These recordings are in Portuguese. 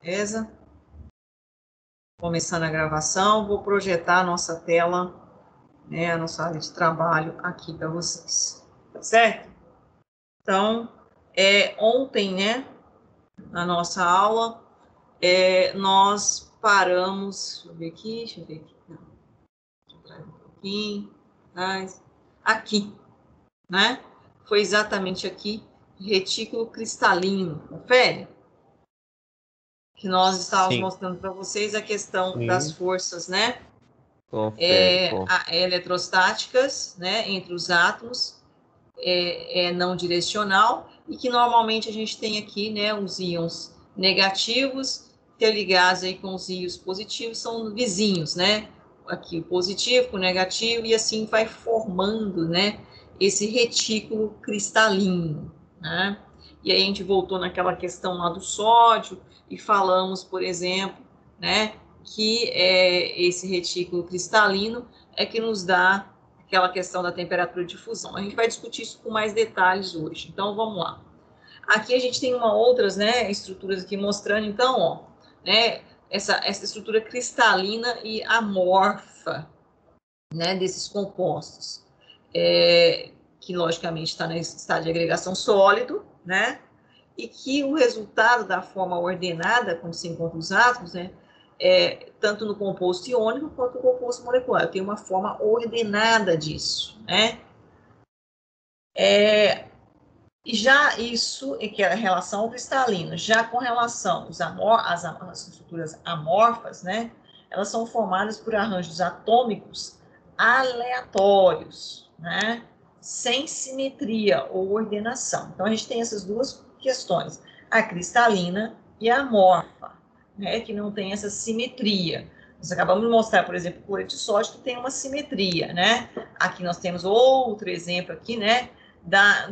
Beleza? Começando a gravação, vou projetar a nossa tela, né, a nossa área de trabalho aqui para vocês, tá certo? Então, ontem, né, na nossa aula, nós paramos, deixa eu ver aqui, não, deixa eu trazer um pouquinho, aqui, né? Foi exatamente aqui, retículo cristalino, confere? Que nós estávamos mostrando para vocês a questão das forças, né? Eletrostáticas, né, entre os átomos, não direcional, e que normalmente a gente tem aqui, né, os íons negativos interligados aí com os íons positivos, são vizinhos, né? Aqui o positivo com o negativo, e assim vai formando, né, esse retículo cristalino, né? E aí a gente voltou naquela questão lá do sódio e falamos, por exemplo, né, que esse retículo cristalino é que nos dá aquela questão da temperatura de fusão. A gente vai discutir isso com mais detalhes hoje. Então, vamos lá. Aqui a gente tem outras, né, estruturas aqui mostrando, então, ó, né, essa estrutura cristalina e amorfa, né, desses compostos, que logicamente está no estado de agregação sólido, né, e que o resultado da forma ordenada, como se encontra os átomos, né, tanto no composto iônico quanto no composto molecular. Tem uma forma ordenada disso, né? E já isso é que é a relação ao cristalino. Já com relação às estruturas amorfas, né, elas são formadas por arranjos atômicos aleatórios, né, sem simetria ou ordenação. Então, a gente tem essas duas questões, a cristalina e a amorfa, né, que não tem essa simetria. Nós acabamos de mostrar, por exemplo, o cloreto de sódio que tem uma simetria, né? Aqui nós temos outro exemplo aqui, né,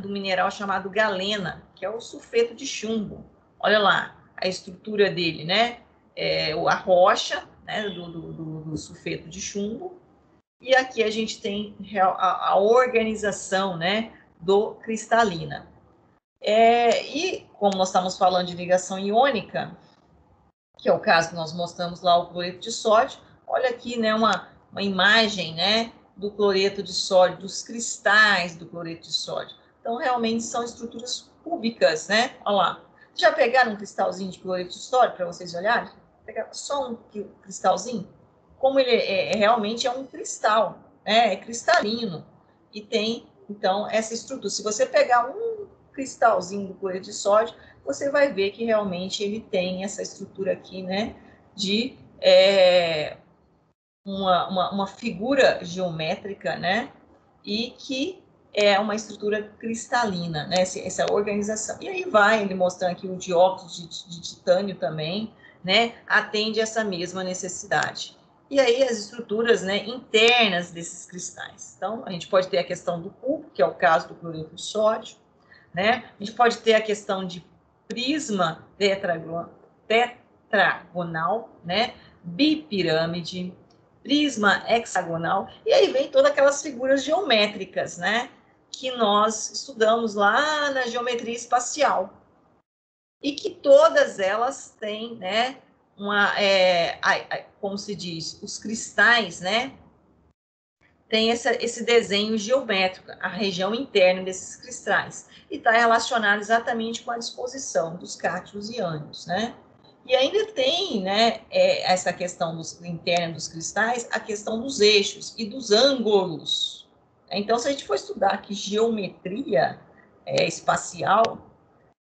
do mineral chamado galena, que é o sulfeto de chumbo. Olha lá a estrutura dele, né? A rocha, né, do sulfeto de chumbo. E aqui a gente tem a organização, né, do cristalina. E como nós estamos falando de ligação iônica, que é o caso que nós mostramos lá, o cloreto de sódio, olha aqui, né, uma imagem, né, do cloreto de sódio, dos cristais do cloreto de sódio. Então, realmente são estruturas cúbicas, né? Olha lá. Já pegaram um cristalzinho de cloreto de sódio para vocês olharem? Pegaram só um cristalzinho? Como ele realmente é um cristal, né? É cristalino. E tem, então, essa estrutura. Se você pegar um cristalzinho do cloreto de sódio, você vai ver que realmente ele tem essa estrutura aqui, né? De uma figura geométrica, né? E que é uma estrutura cristalina, né? Essa organização. E aí vai ele mostrando aqui o dióxido de titânio também, né? Atende essa mesma necessidade. E aí as estruturas, né, internas desses cristais. Então, a gente pode ter a questão do cubo, que é o caso do cloreto de sódio, né? A gente pode ter a questão de prisma tetragonal, né? Bipirâmide, prisma hexagonal, e aí vem todas aquelas figuras geométricas, né, que nós estudamos lá na geometria espacial, e que todas elas têm, né, como se diz, os cristais, né, tem esse desenho geométrico, a região interna desses cristais, e está relacionado exatamente com a disposição dos cátions e ânions, né? E ainda tem, né, essa questão interna dos cristais, a questão dos eixos e dos ângulos. Então, se a gente for estudar aqui geometria espacial,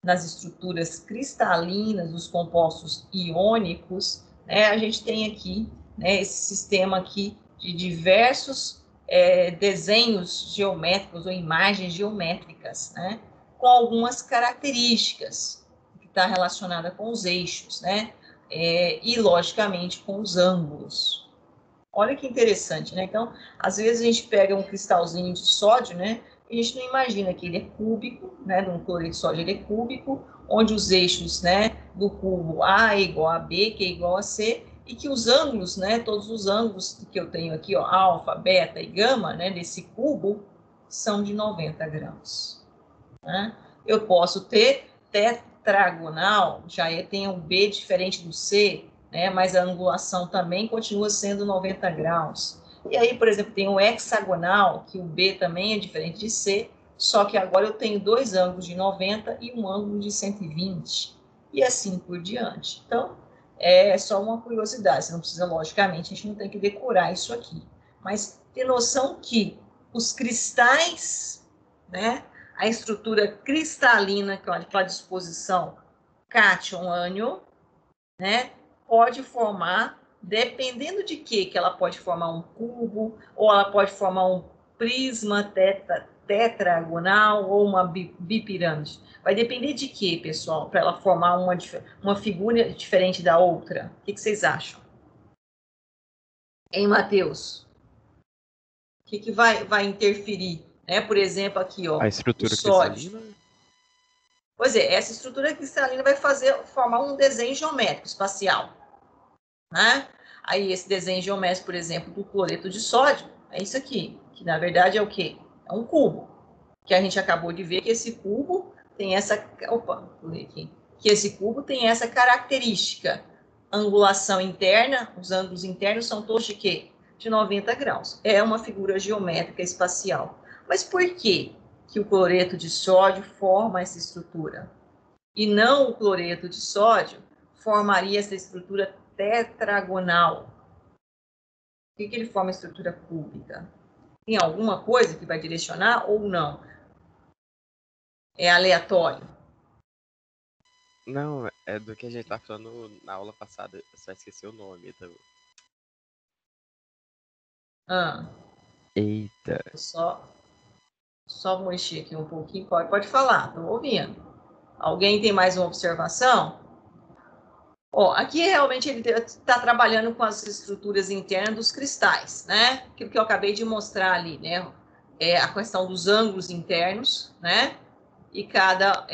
nas estruturas cristalinas dos compostos iônicos, né, a gente tem aqui, né, esse sistema aqui de diversos desenhos geométricos ou imagens geométricas, né, com algumas características que está relacionada com os eixos, né, e logicamente com os ângulos. Olha que interessante, né? Então, às vezes a gente pega um cristalzinho de sódio, né, e a gente não imagina que ele é cúbico, né, de um cloreto de sódio ele é cúbico, onde os eixos, né, do cubo A é igual a B, que é igual a C, e que os ângulos, né, todos os ângulos que eu tenho aqui, ó, alfa, beta e gama, né, desse cubo, são de 90 graus. Né? Eu posso ter tetragonal, tem um B diferente do C, né, mas a angulação também continua sendo 90 graus. E aí, por exemplo, tem o hexagonal, que o B também é diferente de C, só que agora eu tenho dois ângulos de 90 e um ângulo de 120, e assim por diante. Então, é só uma curiosidade, você não precisa, logicamente, a gente não tem que decorar isso aqui, mas ter noção que os cristais, né, a estrutura cristalina, que é aquela disposição cátion-ânion, né, pode formar, dependendo de que ela pode formar um cubo, ou ela pode formar um prisma tetragonal, ou uma bipirâmide. Vai depender de quê, pessoal, para ela formar uma figura diferente da outra? O que vocês acham? Hein, Matheus? O que vai interferir? Né? Por exemplo, aqui, ó, A estrutura o sódio. cristalina? Pois é, essa estrutura cristalina vai formar um desenho geométrico espacial, né? Aí esse desenho geométrico, por exemplo, do cloreto de sódio, é isso aqui, que na verdade é o quê? É um cubo, que a gente acabou de ver que esse cubo tem essa, que esse cubo tem essa característica, angulação interna, os ângulos internos são todos de quê? De 90 graus. É uma figura geométrica espacial. Mas por que o cloreto de sódio forma essa estrutura? E não o cloreto de sódio formaria essa estrutura tetragonal. Por que ele forma a estrutura cúbica? Tem alguma coisa que vai direcionar ou não? É aleatório? Não, é do que a gente tá falando na aula passada, eu só esqueci o nome. Ah, Eita. só mexer aqui um pouquinho. Pode falar, estou ouvindo. Alguém tem mais uma observação? Ó, aqui realmente ele está trabalhando com as estruturas internas dos cristais, né? Aquilo que eu acabei de mostrar ali, né? É a questão dos ângulos internos, né? E cada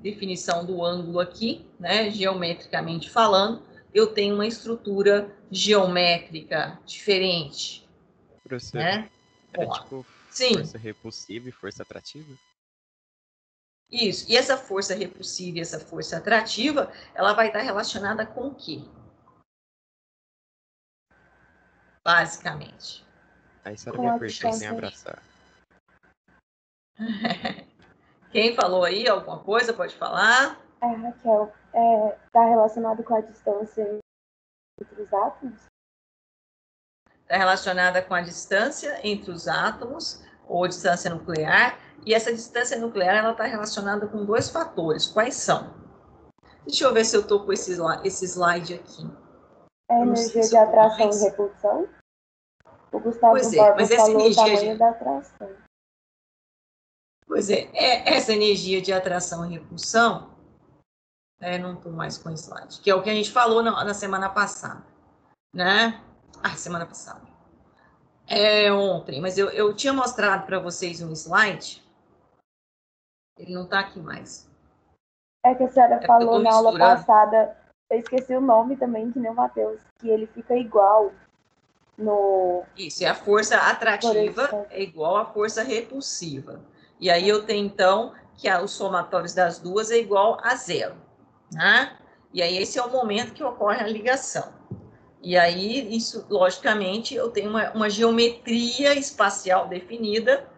definição do ângulo aqui, né? Geometricamente falando, eu tenho uma estrutura geométrica diferente, Professora, né? é Bom, tipo sim, força repulsiva e força atrativa? isso. E essa força repulsiva e essa força atrativa, ela vai estar relacionada com o quê? Basicamente. Aí só Com me a apertar sem distância. abraçar. Quem falou aí alguma coisa, pode falar? Raquel, está relacionado com a distância entre os átomos? Está relacionada com a distância entre os átomos, ou distância nuclear, e essa distância nuclear ela está relacionada com dois fatores. Quais são? Deixa eu ver se eu estou com esse slide aqui. É energia de atração e repulsão? O Gustavo Borba falou o tamanho da atração. Pois é, essa energia de atração e repulsão, não estou mais com o slide, que é o que a gente falou na semana passada, né? Semana passada. Ontem, mas eu tinha mostrado para vocês um slide, ele não está aqui mais. É que a senhora falou na aula passada, eu esqueci o nome também, que nem o Matheus, que ele fica igual no... Isso, é a força atrativa é igual à força repulsiva. E aí eu tenho, então, que os somatórios das duas é igual a zero, né? E aí esse é o momento que ocorre a ligação. E aí, isso, logicamente, eu tenho uma geometria espacial definida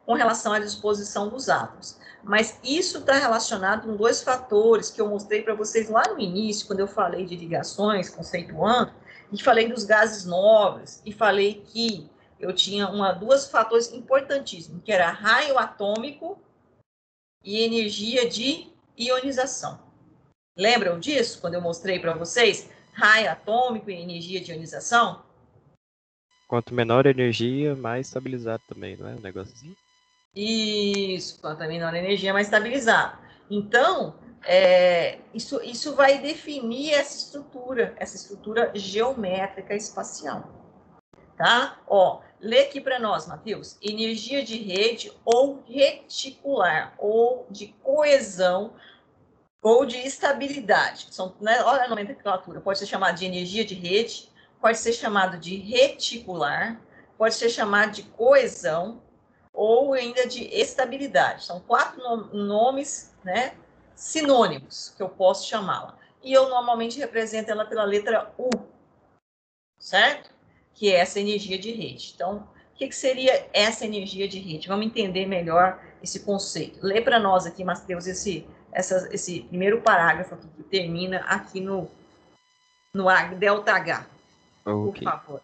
com relação à disposição dos átomos. Mas isso está relacionado com dois fatores que eu mostrei para vocês lá no início, quando eu falei de ligações, conceituando, e falei dos gases nobres, e falei que eu tinha dois fatores importantíssimos, que era raio atômico e energia de ionização. Lembram disso, quando eu mostrei para vocês raio atômico e energia de ionização? Quanto menor a energia, mais estabilizado também, não é? Um negócio assim? Isso, quanto menor a energia, mais estabilizado. Então, isso vai definir essa estrutura geométrica espacial. Tá? Ó, lê aqui para nós, Matheus. Energia de rede ou reticular, ou de coesão, ou de estabilidade. São, né, olha a nomenclatura. Pode ser chamado de energia de rede, pode ser chamado de reticular, pode ser chamado de coesão, ou ainda de estabilidade. São quatro nomes, né, sinônimos, que eu posso chamá-la. E eu normalmente represento ela pela letra U, certo? Que é essa energia de rede. Então, o que seria essa energia de rede? Vamos entender melhor esse conceito. Lê para nós aqui, Matheus, esse primeiro parágrafo aqui, que termina aqui no ΔH, por favor.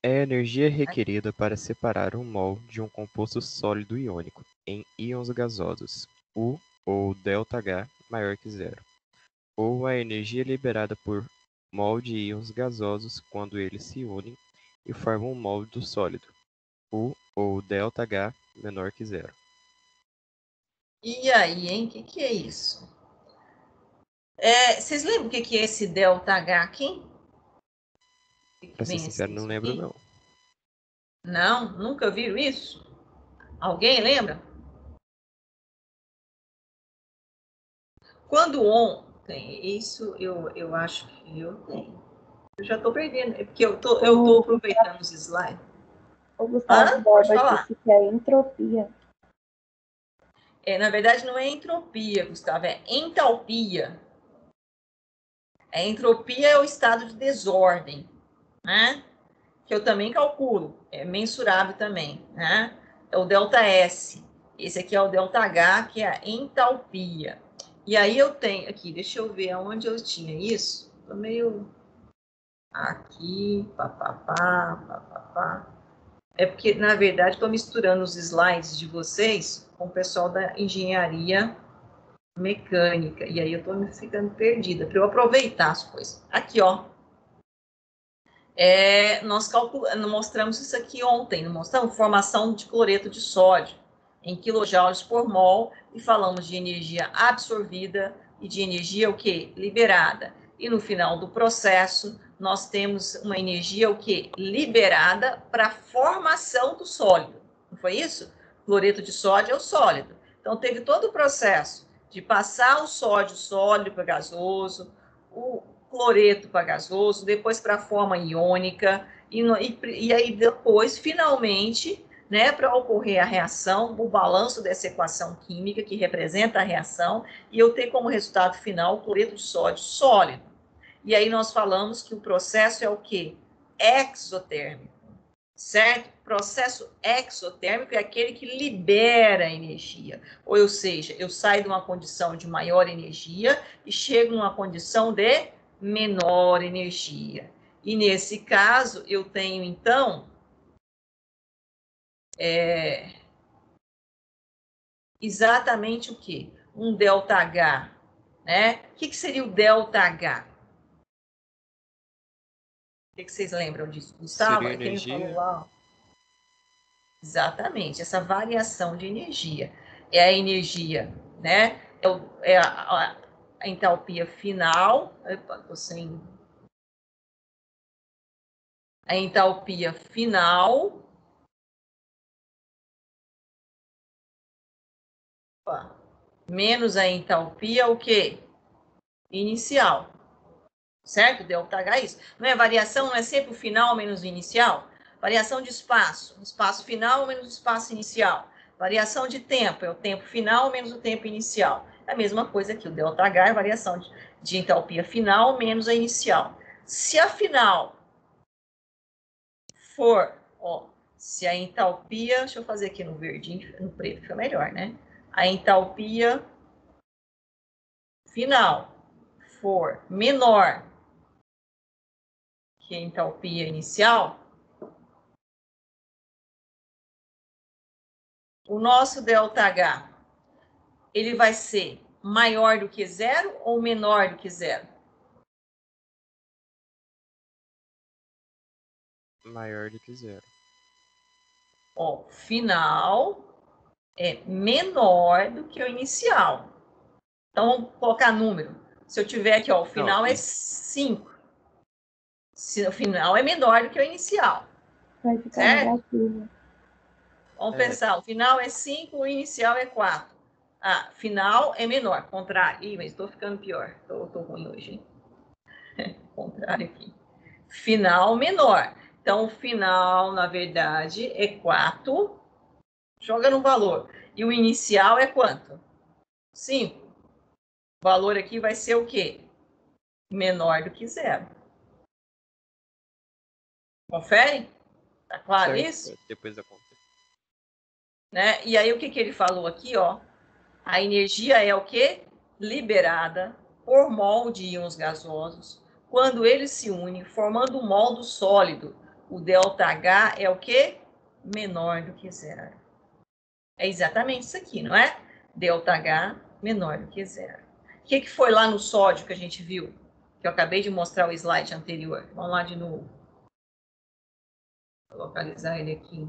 É a energia requerida para separar um mol de um composto sólido iônico em íons gasosos, U ou ΔH maior que zero, ou a energia liberada por mol de íons gasosos quando eles se unem e formam um mol do sólido, U ou ΔH menor que zero. E aí, hein? O que é isso? Vocês lembram o que é esse ΔH aqui? Pra ser sincero, não lembro aqui? não. Não? Nunca viram isso? Alguém lembra? Quando ontem, isso eu acho que eu tenho. Eu já estou perdendo, é porque eu tô aproveitando os slides. O Gustavo Borba disse que é entropia. Na verdade, não é entropia, Gustavo, é entalpia. A entropia é o estado de desordem, né? Que eu também calculo, é mensurável também, né? É o ΔS. Esse aqui é o ΔH, que é a entalpia. E aí eu tenho aqui, deixa eu ver aonde eu tinha isso. Tô meio aqui, papapá. É porque, na verdade, estou misturando os slides de vocês com o pessoal da engenharia mecânica. E aí eu estou ficando perdida, para eu aproveitar as coisas. Aqui, ó. Nós mostramos isso aqui ontem, não mostramos? Formação de cloreto de sódio em quilojoules por mol e falamos de energia absorvida e de energia o quê? Liberada. E no final do processo, nós temos uma energia o quê? Liberada para a formação do sólido. Não foi isso? Cloreto de sódio é o sólido. Então, teve todo o processo de passar o sódio sólido para gasoso, o cloreto para gasoso, depois para a forma iônica, e aí depois, finalmente, né, para ocorrer a reação, o balanço dessa equação química que representa a reação, e eu ter como resultado final o cloreto de sódio sólido. E aí nós falamos que o processo é o quê? Exotérmico, certo? Processo exotérmico é aquele que libera energia, ou seja, eu saio de uma condição de maior energia e chego numa condição de menor energia. E nesse caso, eu tenho, então, exatamente o quê? Um ΔH, né? O que seria o ΔH? O que vocês lembram disso? Gustavo? Seria Quem energia? falou lá? Exatamente, essa variação de energia. É a energia, né? É a entalpia final. Opa, tô sem. A entalpia final. Opa, menos a entalpia, o quê? Inicial. Certo? ΔH é isso. Não é variação, não é sempre o final menos o inicial? Variação de espaço. Espaço final menos o espaço inicial. Variação de tempo. É o tempo final menos o tempo inicial. É a mesma coisa aqui. O ΔH é a variação de entalpia final menos a inicial. Se a final for, ó, se a entalpia, deixa eu fazer aqui no verdinho, no preto fica melhor, né? A entalpia final for menor que a entalpia inicial, o nosso ΔH, ele vai ser maior do que zero ou menor do que zero? Maior do que zero. Ó, final é menor do que o inicial. Então, vamos colocar número. Se eu tiver aqui, ó, o final é 5. Se o final é menor do que o inicial. Vai ficar negativo. Vamos pensar, o final é 5, o inicial é 4. Ah, final é menor, contrário. Ih, mas estou ficando pior. Estou ruim hoje, hein? Contrário aqui. Final menor. Então, o final, na verdade, é 4. Joga no valor. E o inicial é quanto? 5. valor aqui vai ser o quê? Menor do que 0. Confere? Tá claro Certo, isso? depois da conta. Né? E aí, o que ele falou aqui, ó? A energia é o quê? Liberada por mol de íons gasosos quando eles se unem, formando um mol do sólido. O ΔH é o quê? Menor do que 0. É exatamente isso aqui, não é? ΔH menor do que 0. O que foi lá no sódio que a gente viu? Que eu acabei de mostrar o slide anterior. Vamos lá de novo. Vou localizar ele aqui.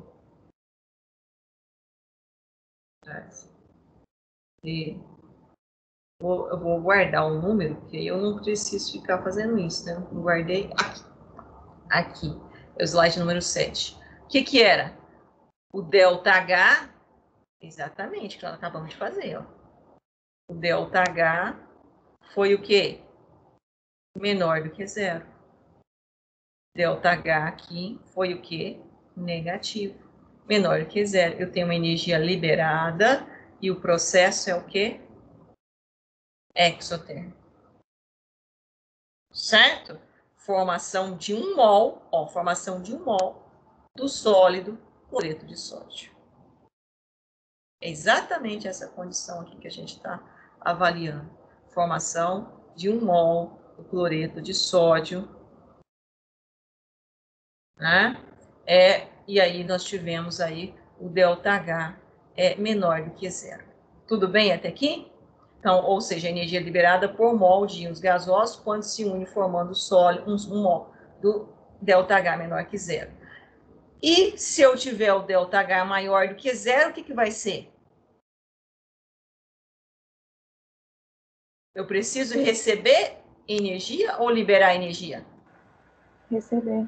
Eu vou guardar o número, porque eu não preciso ficar fazendo isso, né? Eu guardei aqui. Aqui. É o slide número 7. O que era? O ΔH, exatamente, que nós acabamos de fazer, ó. O ΔH foi o quê? Menor do que 0. ΔH aqui foi o quê? Negativo. Menor do que 0. Eu tenho uma energia liberada e o processo é o quê? Exotérmico. Certo? Formação de um mol, ó, formação de um mol do sólido cloreto de sódio. É exatamente essa condição aqui que a gente está avaliando. Formação de um mol do cloreto de sódio, né? E aí nós tivemos aí o ΔH menor do que 0. Tudo bem até aqui? Então, ou seja, a energia liberada por mol de íons gasosos quando se une formando sólido, um mol do ΔH menor que 0. E se eu tiver o ΔH maior do que 0, o que vai ser? Eu preciso receber energia ou liberar energia? Receber.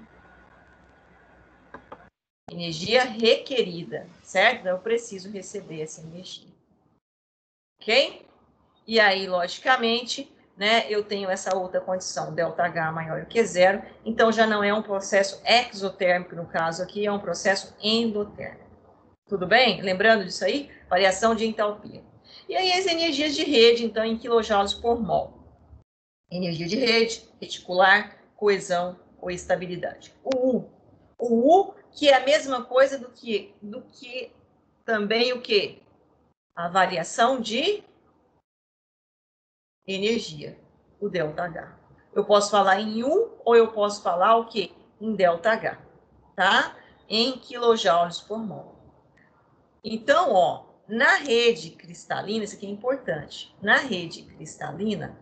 Energia requerida, certo? Então, eu preciso receber essa energia. Ok? E aí, logicamente, né, eu tenho essa outra condição, ΔH maior do que 0, então já não é um processo exotérmico, no caso aqui, é um processo endotérmico. Tudo bem? Lembrando disso aí? Variação de entalpia. E aí as energias de rede, então, em quilojoules por mol. Energia de rede, reticular, coesão ou estabilidade. O U, que é a mesma coisa do que também o quê? A variação de energia, o ΔH. Eu posso falar em U ou eu posso falar o quê? Em ΔH, tá? Em quilojoules por mol. Então, ó, na rede cristalina, isso aqui é importante, na rede cristalina,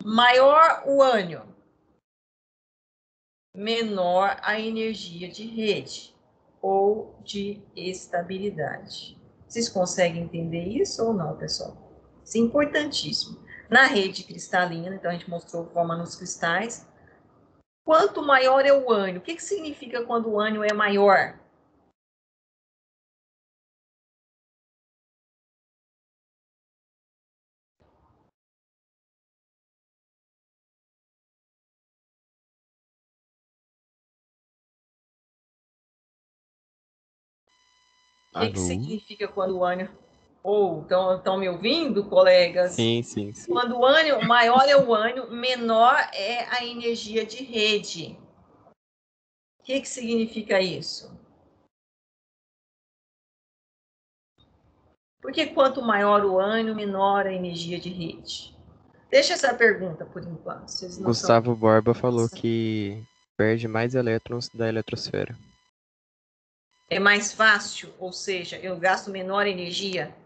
maior o ânion, menor a energia de rede ou de estabilidade. Vocês conseguem entender isso ou não, pessoal? Isso é importantíssimo. Na rede cristalina, então a gente mostrou forma nos cristais. Quanto maior é o ânion? O que significa quando o ânion é maior? O que significa quando o ânion... Estão me ouvindo, colegas? Sim, sim, sim. Quando o ânion, maior é o ânion, menor é a energia de rede. O que significa isso? Porque quanto maior o ânion, menor a energia de rede. Deixa essa pergunta por enquanto. Vocês não Gustavo Borba falou que perde mais elétrons da eletrosfera. É mais fácil, ou seja, eu gasto menor energia.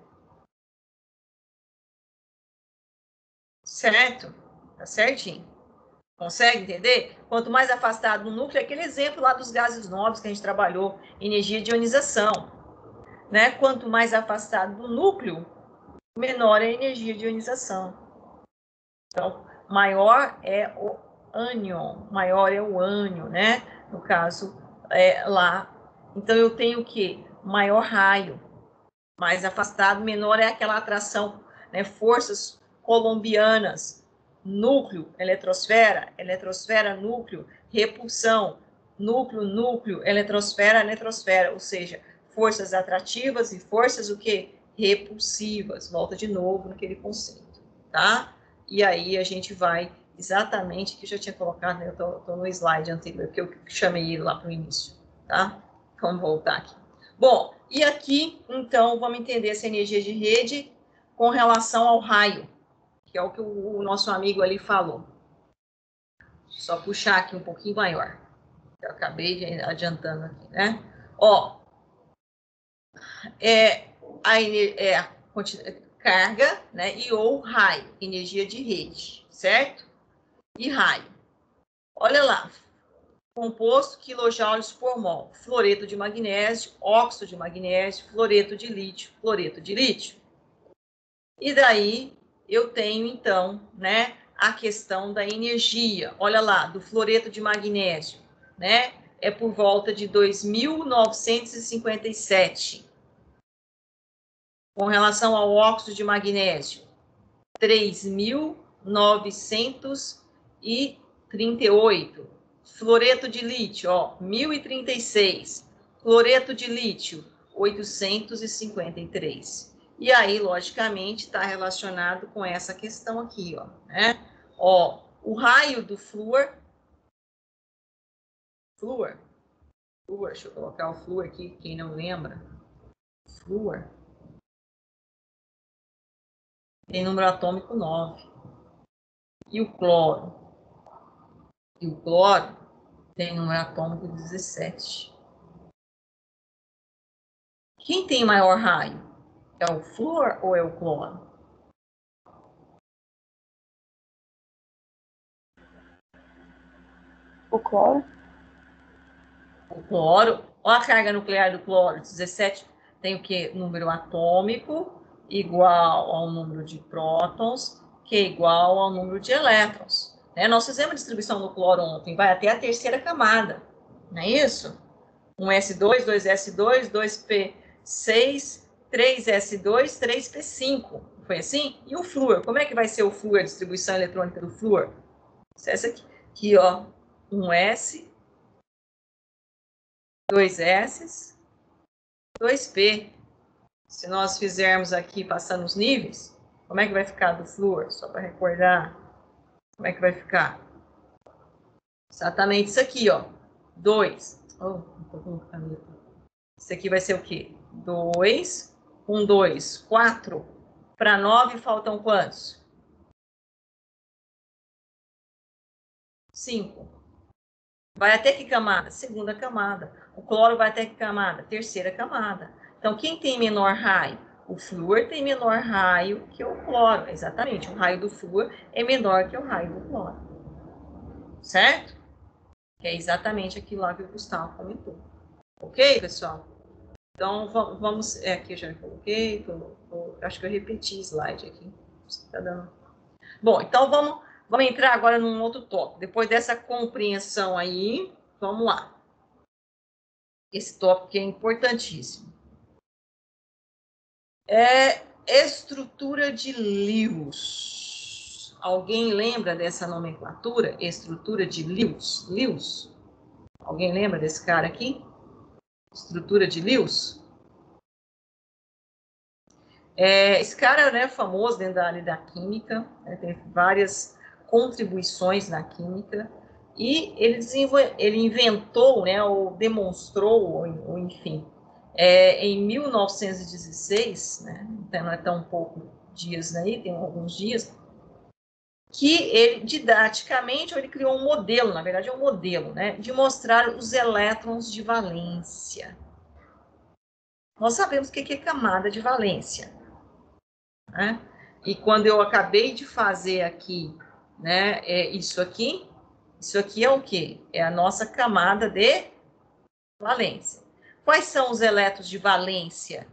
Certo? Tá certinho. Consegue entender? Quanto mais afastado do núcleo, é aquele exemplo lá dos gases nobres que a gente trabalhou, energia de ionização. Né? Quanto mais afastado do núcleo, menor é a energia de ionização. Então, maior é o ânion, maior é o ânion, né? No caso, lá. Então, eu tenho o quê? Maior raio. Mais afastado, menor é aquela atração, né? Forças colombianas, núcleo, eletrosfera, núcleo, repulsão, núcleo, eletrosfera, ou seja, forças atrativas e forças o quê? Repulsivas. Volta de novo naquele conceito. tá? E aí a gente vai exatamente, que eu já tinha colocado, né? Eu tô no slide anterior, que eu chamei ele lá para o início, tá? Vamos voltar aqui. Bom, e aqui, então, vamos entender essa energia de rede com relação ao raio, que é o que o nosso amigo ali falou. Só puxar aqui um pouquinho maior. Eu acabei adiantando aqui, né? Ó, a carga, né? E ou raio, energia de rede, certo? E raio. Olha lá, composto quilojoules por mol, fluoreto de magnésio, óxido de magnésio, fluoreto de lítio, fluoreto de lítio. E daí eu tenho, então, né, a questão da energia. Olha lá, do fluoreto de magnésio, né? É por volta de 2.957. Com relação ao óxido de magnésio, 3.938. Fluoreto de lítio, ó, 1.036. Fluoreto de lítio, 853. E aí, logicamente, está relacionado com essa questão aqui, ó, né? Ó, o raio do flúor, deixa eu colocar o flúor aqui, quem não lembra. Flúor tem número atômico 9. E o cloro? E o cloro tem número atômico 17. Quem tem maior raio? É o flúor ou é o cloro? O cloro? O cloro, olha a carga nuclear do cloro, 17, tem o quê? Número atômico igual ao número de prótons, que é igual ao número de elétrons. Né? Nós fizemos a distribuição do cloro ontem, vai até a terceira camada, não é isso? 1s2, 2s2, 2p6, 3s2, 3p5. Foi assim? E o flúor? Como é que vai ser o flúor, a distribuição eletrônica do flúor? Essa aqui, ó, 1s, 2s, 2p. Se nós fizermos aqui, passando os níveis, como é que vai ficar do flúor? Só para recordar, como é que vai ficar? Exatamente isso aqui, ó. 2. Isso aqui vai ser o quê? 2, 1, 2, 4. Para 9 faltam quantos? 5. Vai até que camada? Segunda camada. O cloro vai até que camada? Terceira camada. Então, quem tem menor raio? O flúor tem menor raio que o cloro. Exatamente, o raio do flúor é menor que o raio do cloro. Certo? Que é exatamente aquilo lá que o Gustavo comentou. Ok, pessoal? Então, vamos... aqui eu já coloquei, acho que eu repeti slide aqui. Tá dando... Bom, então vamos entrar agora num outro tópico. Depois dessa compreensão aí, vamos lá. Esse tópico é importantíssimo. É estrutura de Lewis. Alguém lembra dessa nomenclatura? Estrutura de Lewis? Lewis? Alguém lembra desse cara aqui? Estrutura de Lewis? Esse cara, né, famoso dentro da área da química, né, tem várias contribuições na química, e ele inventou, né, ou demonstrou, ou enfim, em 1916, né, então não é tão pouco dias aí, tem alguns dias, que ele, didaticamente, ele criou um modelo, na verdade é um modelo, né, de mostrar os elétrons de valência. Nós sabemos o que é camada de valência, né? E quando eu acabei de fazer aqui, né, isso aqui é o quê? É a nossa camada de valência. Quais são os elétrons de valência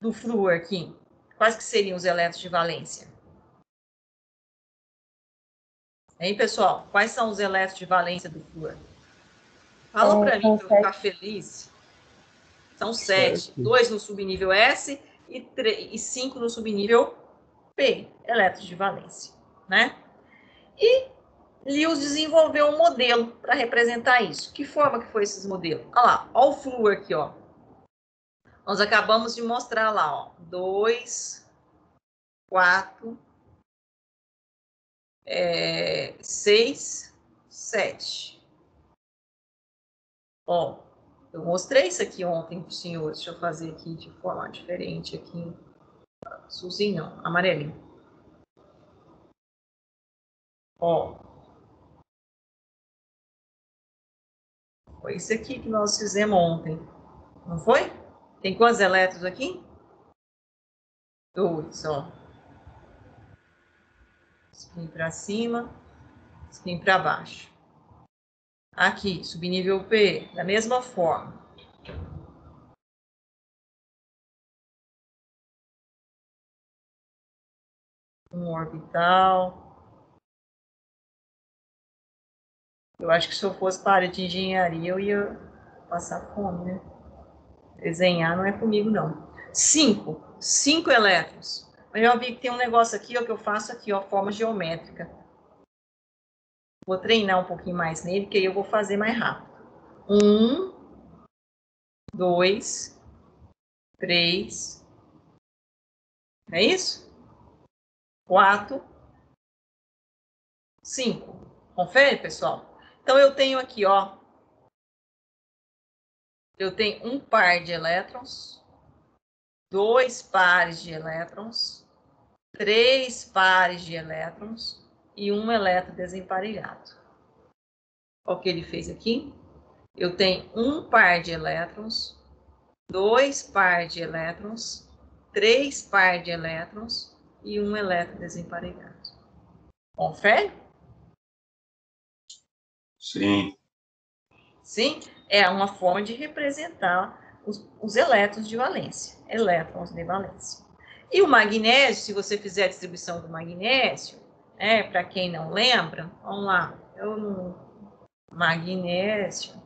do flúor aqui? Quais que seriam os elétrons de valência? Hein, pessoal? Quais são os elétrons de valência do flúor? Fala para mim, para eu ficar feliz. São 7. 2 no subnível S e 5 no subnível P, elétrons de valência, né? E Lewis desenvolveu um modelo para representar isso. Que forma que foi esse modelo? Olha lá, olha o flúor aqui, ó. Nós acabamos de mostrar lá, ó. 2, 4, 6, 7. Ó, eu mostrei isso aqui ontem para os senhores. Deixa eu fazer aqui de forma diferente aqui. Azulzinho, não, amarelinho. Ó. Foi isso aqui que nós fizemos ontem. Não foi? Tem quantos elétrons aqui? 2, ó. Spin para cima, spin para baixo. Aqui, subnível P, da mesma forma. Um orbital. Eu acho que se eu fosse para a área de engenharia, eu ia passar fome, né? Desenhar não é comigo, não. 5 elétrons. Mas eu vi que tem um negócio aqui, ó, que eu faço aqui, ó, forma geométrica. Vou treinar um pouquinho mais nele, que aí eu vou fazer mais rápido. 1, 2, 3. É isso? 4, 5. Confere, pessoal? Então, eu tenho aqui, ó. Eu tenho um par de elétrons, 2 pares de elétrons, 3 pares de elétrons e um elétron desemparelhado. Olha o que ele fez aqui. Eu tenho um par de elétrons, 2 pares de elétrons, 3 pares de elétrons e um elétron desemparelhado. Confere? Sim. Sim, é uma forma de representar os elétrons de valência, elétrons de valência. E o magnésio, se você fizer a distribuição do magnésio, para quem não lembra, vamos lá, magnésio,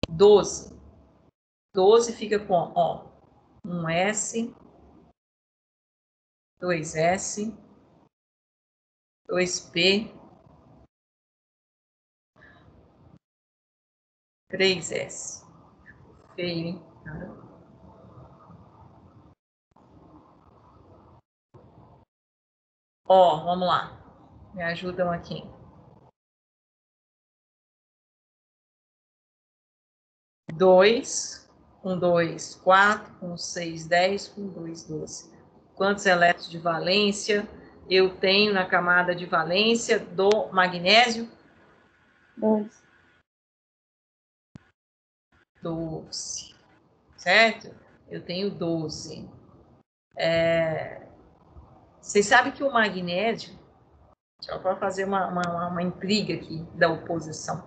12. 12 fica com, ó, 1S, 2S, 2P, 3S. Feio, hein? Ó, vamos lá. Me ajudam aqui. Com 2, 4, com 6, 10, com 2, 12. Quantos elétrons de valência eu tenho na camada de valência do magnésio? 2. 12. Certo? Eu tenho 12. Vocês sabem que o magnésio, só para fazer uma intriga aqui da oposição,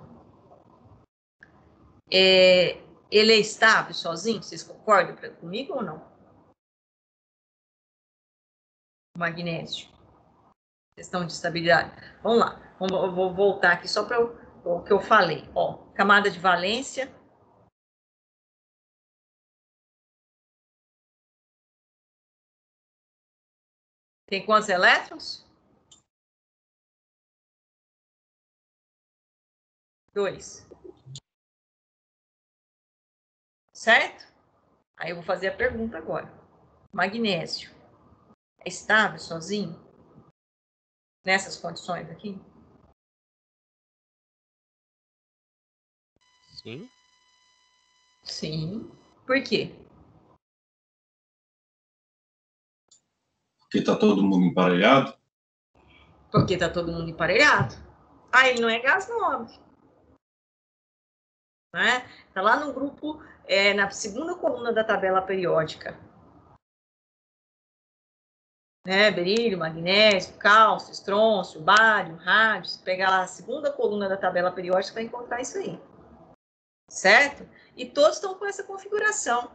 ele é estável sozinho? Vocês concordam comigo ou não? O magnésio. Questão de estabilidade. Vamos lá. Eu vou voltar aqui só para o que eu falei. Ó, camada de valência. Tem quantos elétrons? 2. Certo? Aí eu vou fazer a pergunta agora. Magnésio é estável sozinho? Nessas condições aqui? Sim. Sim. Por quê? Porque está todo mundo emparelhado? Porque está todo mundo emparelhado. Ah, ele não é gás nobre. Né? Está lá no grupo, na segunda coluna da tabela periódica. Né? Berílio, magnésio, cálcio, estrôncio, bário, rádio. Se pegar lá a segunda coluna da tabela periódica, vai encontrar isso aí. Certo? E todos estão com essa configuração.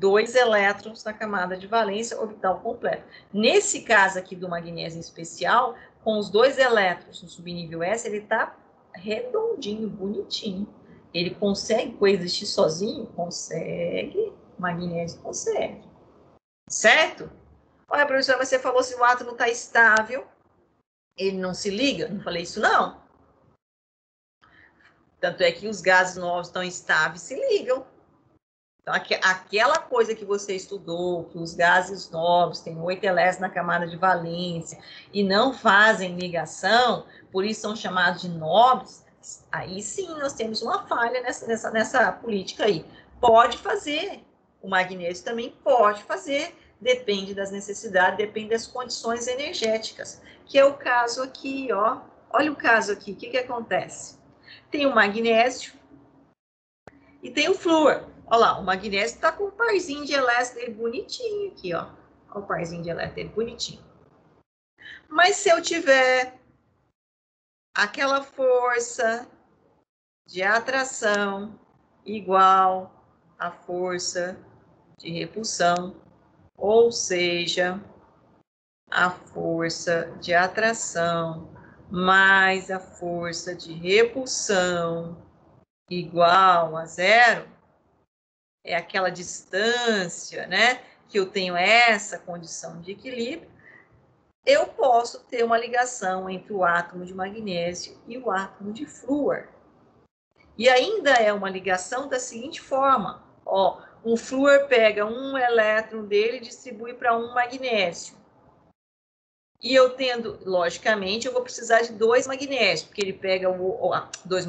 2 elétrons na camada de valência orbital completa. Nesse caso aqui do magnésio em especial, com os 2 elétrons no subnível S, ele está redondinho, bonitinho. Ele consegue coexistir sozinho? Consegue. Magnésio consegue. Certo? Olha, professora, você falou se o átomo está estável, ele não se liga? Não falei isso, não. Tanto é que os gases novos estão estáveis se ligam. Então, aquela coisa que você estudou, que os gases nobres têm 8 elétrons na camada de valência e não fazem ligação, por isso são chamados de nobres, aí sim nós temos uma falha nessa política aí. Pode fazer, o magnésio também pode fazer, depende das necessidades, depende das condições energéticas, que é o caso aqui, ó. Olha o caso aqui, o que acontece? Tem o magnésio e tem o flúor. Olha lá, o magnésio está com um parzinho de elétron dele bonitinho aqui, ó. Olha o parzinho de elétron dele bonitinho. Mas se eu tiver aquela força de atração igual à força de repulsão, ou seja, a força de atração mais a força de repulsão igual a zero, é aquela distância, né, que eu tenho essa condição de equilíbrio, eu posso ter uma ligação entre o átomo de magnésio e o átomo de flúor. E ainda é uma ligação da seguinte forma, ó, um flúor pega um elétron dele e distribui para um magnésio. E eu tendo, logicamente, eu vou precisar de 2 magnésios, porque ele pega dois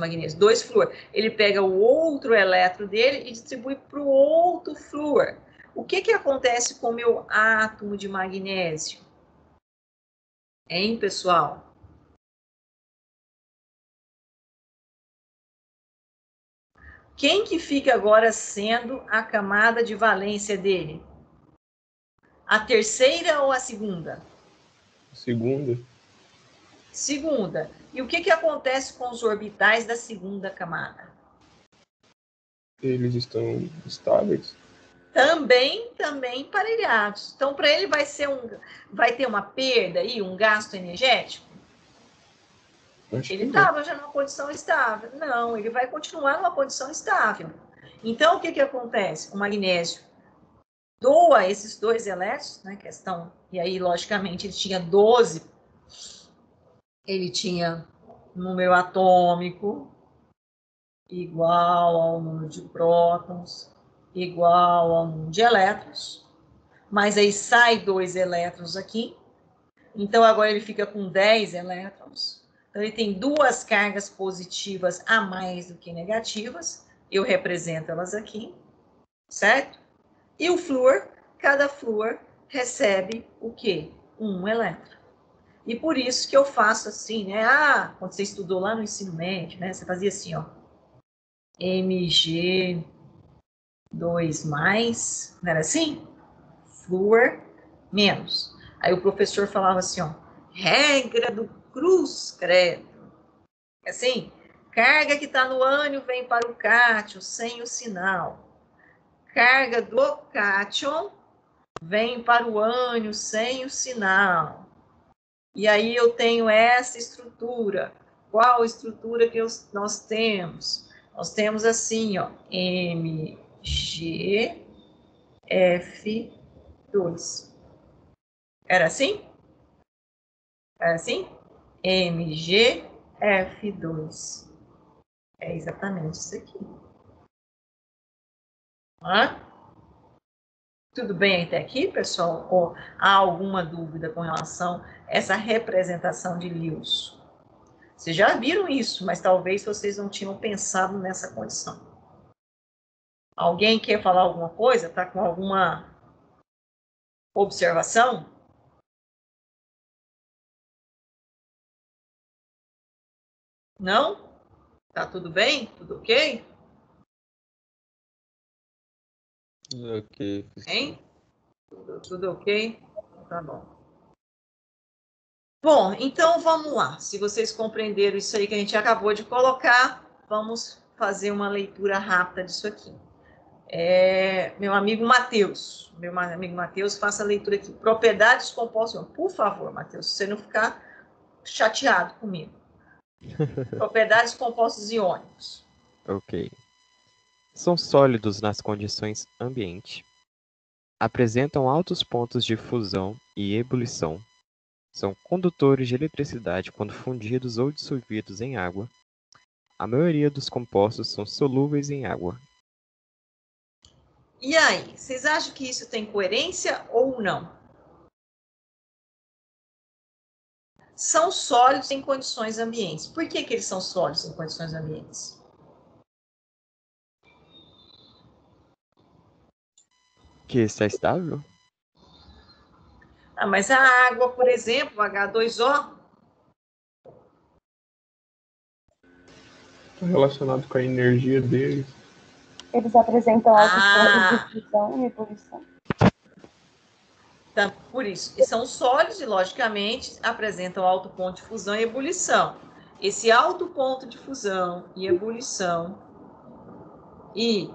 flúor. Ele pega o outro elétron dele e distribui para o outro flúor. O que acontece com o meu átomo de magnésio? Hein, pessoal? Quem que fica agora sendo a camada de valência dele? A terceira ou a segunda? Segunda. Segunda. E o que acontece com os orbitais da segunda camada? Eles estão estáveis? Também emparelhados. Então, para ele vai ter uma perda aí, um gasto energético? Ele estava já numa condição estável. Não, ele vai continuar numa condição estável. Então, o que acontece? O magnésio doa esses 2 elétrons, né, questão, e aí, logicamente, ele tinha 12, ele tinha número atômico igual ao número de prótons, igual ao número de elétrons, mas aí sai 2 elétrons aqui, então agora ele fica com 10 elétrons, então ele tem 2 cargas positivas a mais do que negativas, eu represento elas aqui, certo? E o flúor, cada flúor recebe o quê? 1 elétron. E por isso que eu faço assim, né? Quando você estudou lá no ensino médio, né? Você fazia assim, ó. Mg2+, não era assim? Flúor menos. Aí o professor falava assim, ó. Regra do cruz credo. Assim, carga que está no ânion vem para o cátion sem o sinal. Carga do cátion vem para o ânion sem o sinal. E aí eu tenho essa estrutura. Qual estrutura que nós temos? Nós temos assim, ó, MgF2. Era assim? Era assim? MgF2. É exatamente isso aqui. Tudo bem até aqui, pessoal? Ou há alguma dúvida com relação a essa representação de Lewis? Vocês já viram isso, mas talvez vocês não tinham pensado nessa condição. Alguém quer falar alguma coisa? Está com alguma observação? Não? Tá tudo bem? Tudo ok? Ok. Hein? Tudo ok? Tá bom. Bom, então vamos lá. Se vocês compreenderam isso aí que a gente acabou de colocar, vamos fazer uma leitura rápida disso aqui. Meu amigo Matheus, faça a leitura aqui. Propriedades compostas. Por favor, Matheus, se você não ficar chateado comigo. Propriedades compostos iônicos. Ok. São sólidos nas condições ambiente. Apresentam altos pontos de fusão e ebulição. São condutores de eletricidade quando fundidos ou dissolvidos em água. A maioria dos compostos são solúveis em água. E aí, vocês acham que isso tem coerência ou não? São sólidos em condições ambientes. Por que eles são sólidos em condições ambientes? Que está estável? Ah, mas a água, por exemplo, H2O, Está relacionado com a energia deles. Eles apresentam altos pontos de fusão e ebulição. tá, por isso, e são sólidos e, logicamente, apresentam alto ponto de fusão e ebulição. Esse alto ponto de fusão e ebulição e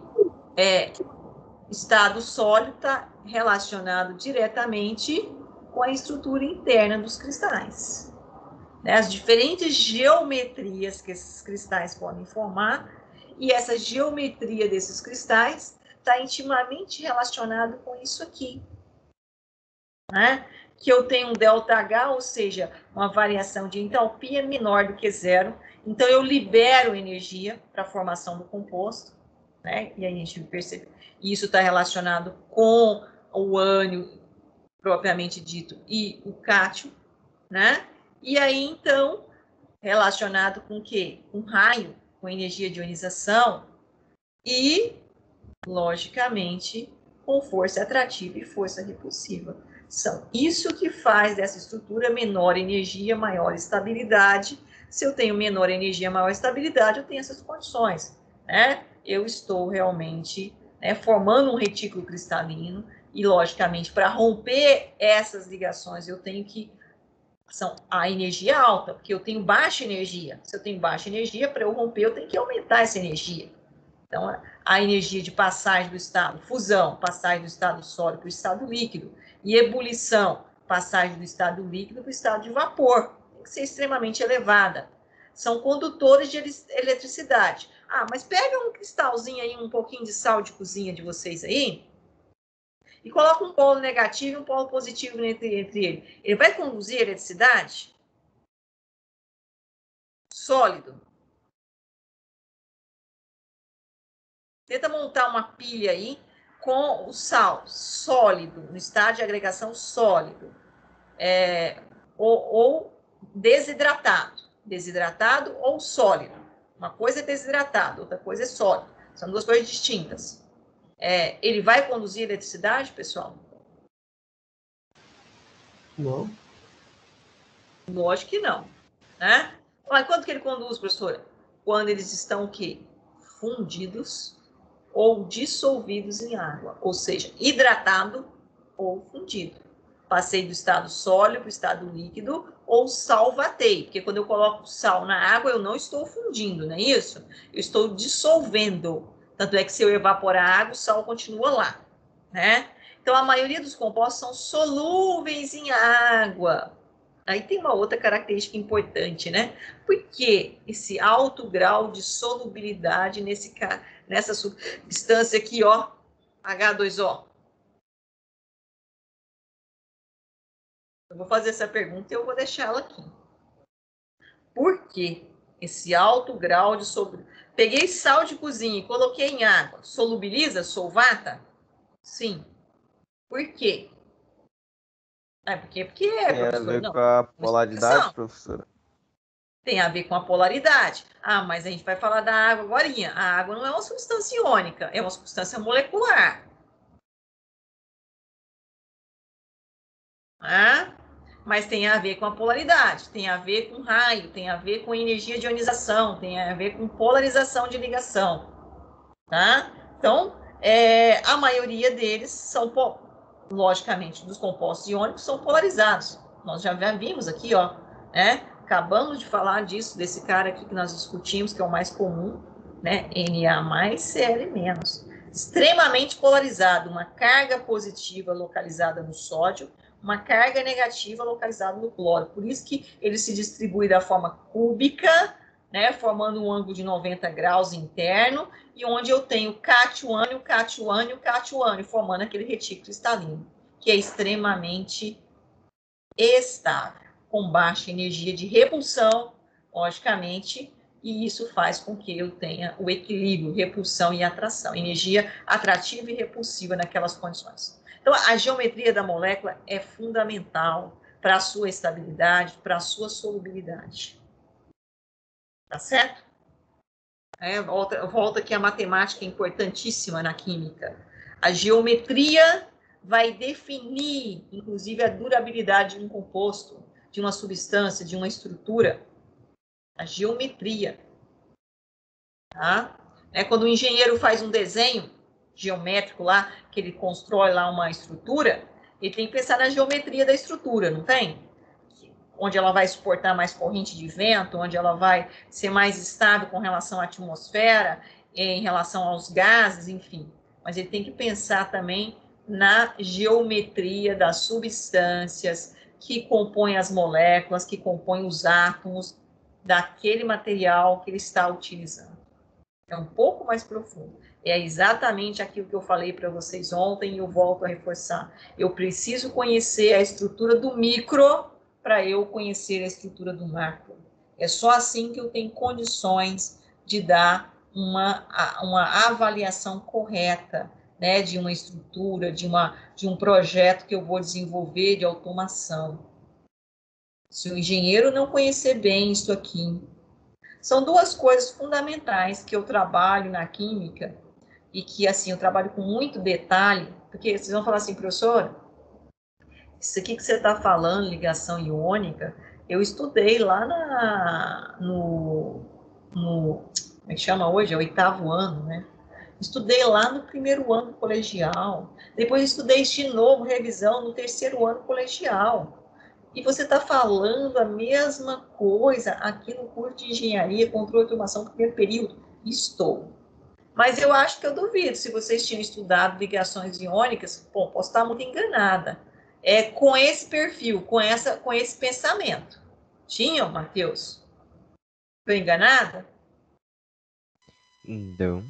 estado sólido está relacionado diretamente com a estrutura interna dos cristais. As diferentes geometrias que esses cristais podem formar, e essa geometria desses cristais está intimamente relacionada com isso aqui. Né? Que eu tenho um ΔH, ou seja, uma variação de entalpia menor do que zero, então eu libero energia para a formação do composto, né? E aí a gente percebe, isso está relacionado com o ânion propriamente dito e o cátio, né? E aí, então, relacionado com o quê? Com raio, com energia de ionização e, logicamente, com força atrativa e força repulsiva. São isso que faz dessa estrutura menor energia, maior estabilidade. Se eu tenho menor energia, maior estabilidade, eu tenho essas condições, né? Eu estou realmente formando um retículo cristalino e, logicamente, para romper essas ligações, eu tenho que são a energia alta, porque eu tenho baixa energia. Se eu tenho baixa energia, para eu romper, eu tenho que aumentar essa energia. Então, a energia de passagem do estado, fusão, passagem do estado sólido para o estado líquido, e ebulição, passagem do estado líquido para o estado de vapor, tem que ser extremamente elevada. São condutores de eletricidade. Ah, mas pega um cristalzinho aí, um pouquinho de sal de cozinha de vocês aí, e coloca um polo negativo e um polo positivo entre ele. Ele vai conduzir eletricidade? Sólido. Tenta montar uma pilha aí com o sal sólido, no estado de agregação sólido, ou desidratado. Desidratado ou sólido. Uma coisa é desidratado, outra coisa é sólido. São duas coisas distintas. Ele vai conduzir eletricidade, pessoal? Não. Lógico que não, né? Mas quando que ele conduz, professora? Quando eles estão o quê? Fundidos ou dissolvidos em água, ou seja, hidratado ou fundido. Passei do estado sólido para o estado líquido ou salvatei, porque quando eu coloco sal na água, eu não estou fundindo, não é isso? Eu estou dissolvendo. Tanto é que se eu evaporar a água, o sal continua lá, né? Então, a maioria dos compostos são solúveis em água. Aí tem uma outra característica importante, né? Por que esse alto grau de solubilidade nessa substância aqui, ó, H2O? Eu vou fazer essa pergunta e eu vou deixar ela aqui. Por que esse alto grau de solubilidade? Peguei sal de cozinha e coloquei em água. Solubiliza? Solvata? Sim. Por quê? Porque Tem a professora. ver Não. com a polaridade, professora? Tem a ver com a polaridade. Ah, mas a gente vai falar da água agora. A água não é uma substância iônica, é uma substância molecular. Ah, mas tem a ver com a polaridade, tem a ver com raio, tem a ver com energia de ionização, tem a ver com polarização de ligação. Tá? Então, a maioria deles são, logicamente, dos compostos iônicos são polarizados. Nós já vimos aqui, ó, né? Acabamos de falar disso, desse cara aqui que nós discutimos, que é o mais comum, né? Na+, Cl-. Extremamente polarizado, uma carga positiva localizada no sódio, uma carga negativa localizada no cloro. Por isso que ele se distribui da forma cúbica, né? Formando um ângulo de 90 graus interno, e onde eu tenho cátion-ânion, cátion-ânion, cátion-ânion, formando aquele retículo cristalino, que é extremamente estável, com baixa energia de repulsão, logicamente, e isso faz com que eu tenha o equilíbrio, repulsão e atração, energia atrativa e repulsiva naquelas condições. Então, a geometria da molécula é fundamental para a sua estabilidade, para a sua solubilidade. Tá certo? Volta aqui a matemática importantíssima na química. A geometria vai definir, inclusive, a durabilidade de um composto, de uma substância, de uma estrutura. A geometria. Tá? Quando o engenheiro faz um desenho geométrico lá, que ele constrói lá uma estrutura, ele tem que pensar na geometria da estrutura, não tem? Onde ela vai suportar mais corrente de vento, onde ela vai ser mais estável com relação à atmosfera, em relação aos gases, enfim. Mas ele tem que pensar também na geometria das substâncias que compõem as moléculas, que compõem os átomos daquele material que ele está utilizando. É um pouco mais profundo. É exatamente aquilo que eu falei para vocês ontem e eu volto a reforçar. Eu preciso conhecer a estrutura do micro para eu conhecer a estrutura do macro. É só assim que eu tenho condições de dar uma avaliação correta, né, de uma estrutura, de um projeto que eu vou desenvolver de automação. Se o engenheiro não conhecer bem isso aqui, são duas coisas fundamentais que eu trabalho na química e que, assim, eu trabalho com muito detalhe, porque vocês vão falar assim, professora, isso aqui que você está falando, ligação iônica, eu estudei lá como é que chama hoje? É o 8º ano, né? Estudei lá no 1º ano colegial, depois estudei de novo, revisão, no 3º ano colegial. E você está falando a mesma coisa aqui no curso de engenharia, controle de automação, primeiro período? Estou. Mas eu acho que eu duvido, se vocês tinham estudado ligações iônicas, bom, posso estar muito enganada. Com esse perfil, com esse pensamento. Tinham, Matheus? Estou enganada? Não.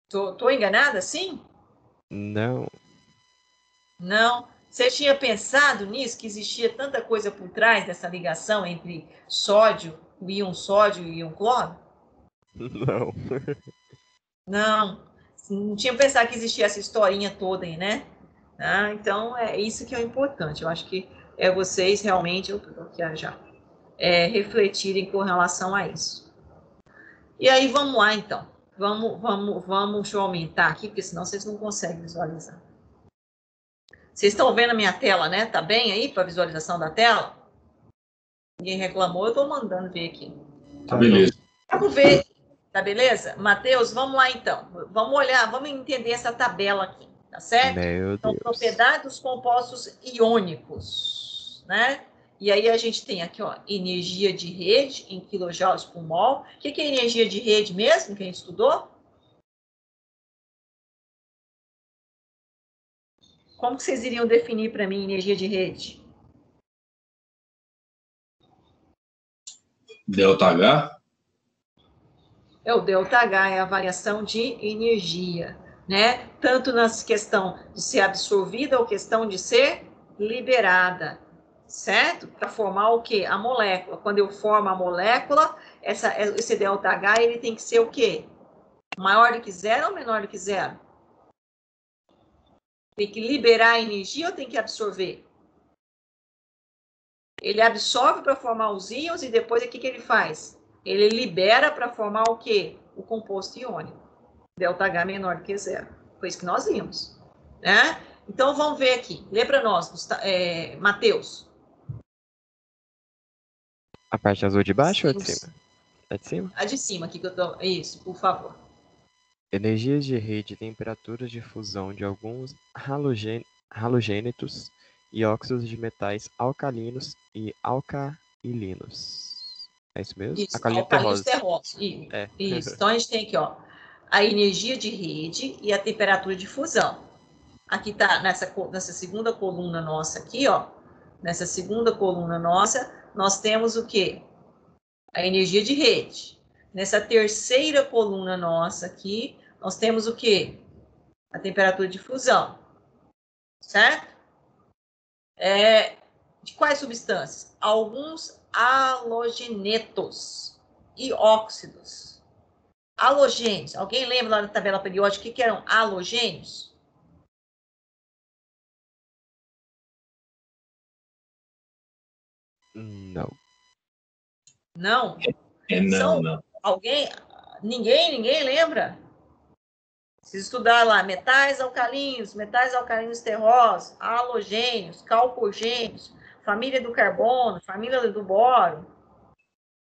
Estou enganada, sim? Não. Não. Você tinha pensado nisso, que existia tanta coisa por trás dessa ligação entre sódio, o íon sódio e o íon cloro? Não. Não tinha pensado que existia essa historinha toda aí, né? Então, é isso que é importante. Eu acho que vocês realmente, refletirem com relação a isso. E aí, vamos lá, então. Deixa eu aumentar aqui, porque senão vocês não conseguem visualizar. Vocês estão vendo a minha tela, né? Tá bem aí para visualização da tela? Ninguém reclamou, eu estou mandando ver aqui. Tá beleza. Vamos ver. Tá beleza? Matheus, vamos lá então. Vamos olhar, vamos entender essa tabela aqui, tá certo? Meu Então, Deus. propriedade dos compostos iônicos, né? E aí a gente tem aqui, ó, energia de rede em quilojoules por mol. O que é energia de rede mesmo, que a gente estudou? Como que vocês iriam definir para mim energia de rede? ΔH? O ΔH é a variação de energia, né? Tanto na questão de ser absorvida ou questão de ser liberada, certo? Para formar o quê? A molécula. Quando eu formo a molécula, esse ΔH, ele tem que ser o quê? Maior do que zero ou menor do que zero? Tem que liberar a energia ou tem que absorver? Ele absorve para formar os íons e depois o que ele faz? Ele libera para formar o quê? O composto iônico. ΔH menor do que zero. Foi isso que nós vimos, né? Então, vamos ver aqui. Lê para nós, Matheus. A parte azul de baixo ou de cima? A de cima? A de cima aqui que eu tô... Isso, por favor. Energias de rede e temperaturas de fusão de alguns halogênetos e óxidos de metais alcalinos e alcailinos. É isso mesmo? Isso, Alcalinos alcalinos terrosos. terrosos. É. Isso. Então, a gente tem aqui, ó, a energia de rede e a temperatura de fusão. Aqui está nessa segunda coluna nossa aqui, ó. Nessa segunda coluna nossa, nós temos o quê? A energia de rede. Nessa terceira coluna nossa aqui, nós temos o quê? A temperatura de fusão. Certo? De quais substâncias? Alguns halogenetos. e óxidos. Halogênios. Alguém lembra lá da tabela periódica o que eram halogênios? Não. Não? Não, não. Alguém? Ninguém lembra? Se estudar lá, metais alcalinos terrosos, halogênios, calcogênios, família do carbono, família do boro.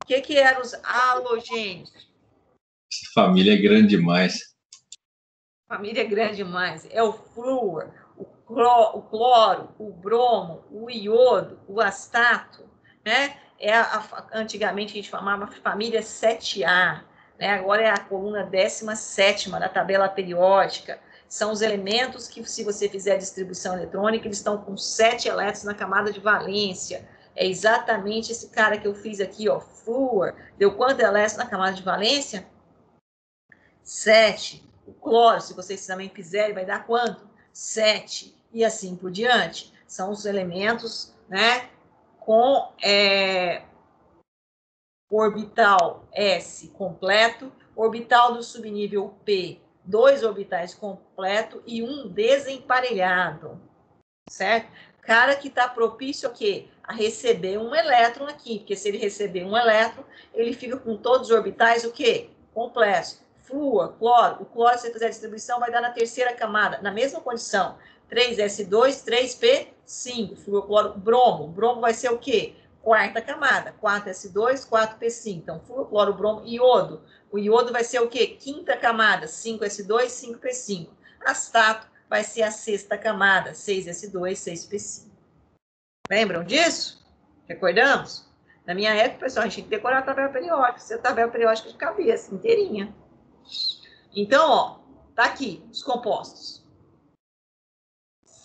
O que eram os halogênios? Essa família é grande demais. Família grande demais. É o flúor, o cloro, o bromo, o iodo, o astato, né? Antigamente a gente chamava família 7A, né? Agora é a coluna 17ª da tabela periódica. São os elementos que, se você fizer a distribuição eletrônica, eles estão com 7 elétrons na camada de valência. É exatamente esse cara que eu fiz aqui, ó, flúor. Deu quantos elétrons na camada de valência? 7. O cloro, se vocês também fizerem, vai dar quanto? 7. E assim por diante. São os elementos, né, com orbital S completo, orbital do subnível P, 2 orbitais completo e um desemparelhado, certo? Cara que está propício a quê? A receber um elétron aqui, porque se ele receber um elétron, ele fica com todos os orbitais o quê? Completos. Flúor, cloro. O cloro, se você fizer a distribuição, vai dar na terceira camada, na mesma condição. 3S2, 3P5. Flúor, cloro, bromo. O bromo vai ser o quê? Quarta camada. 4S2, 4P5. Então, flúor, cloro, bromo, iodo. O iodo vai ser o quê? Quinta camada. 5S2, 5P5. Astato vai ser a sexta camada. 6S2, 6P5. Lembram disso? Recordamos? Na minha época, pessoal, a gente tinha que decorar a tabela periódica. Essa tabela periódica de cabeça, inteirinha. Então, ó, tá aqui os compostos.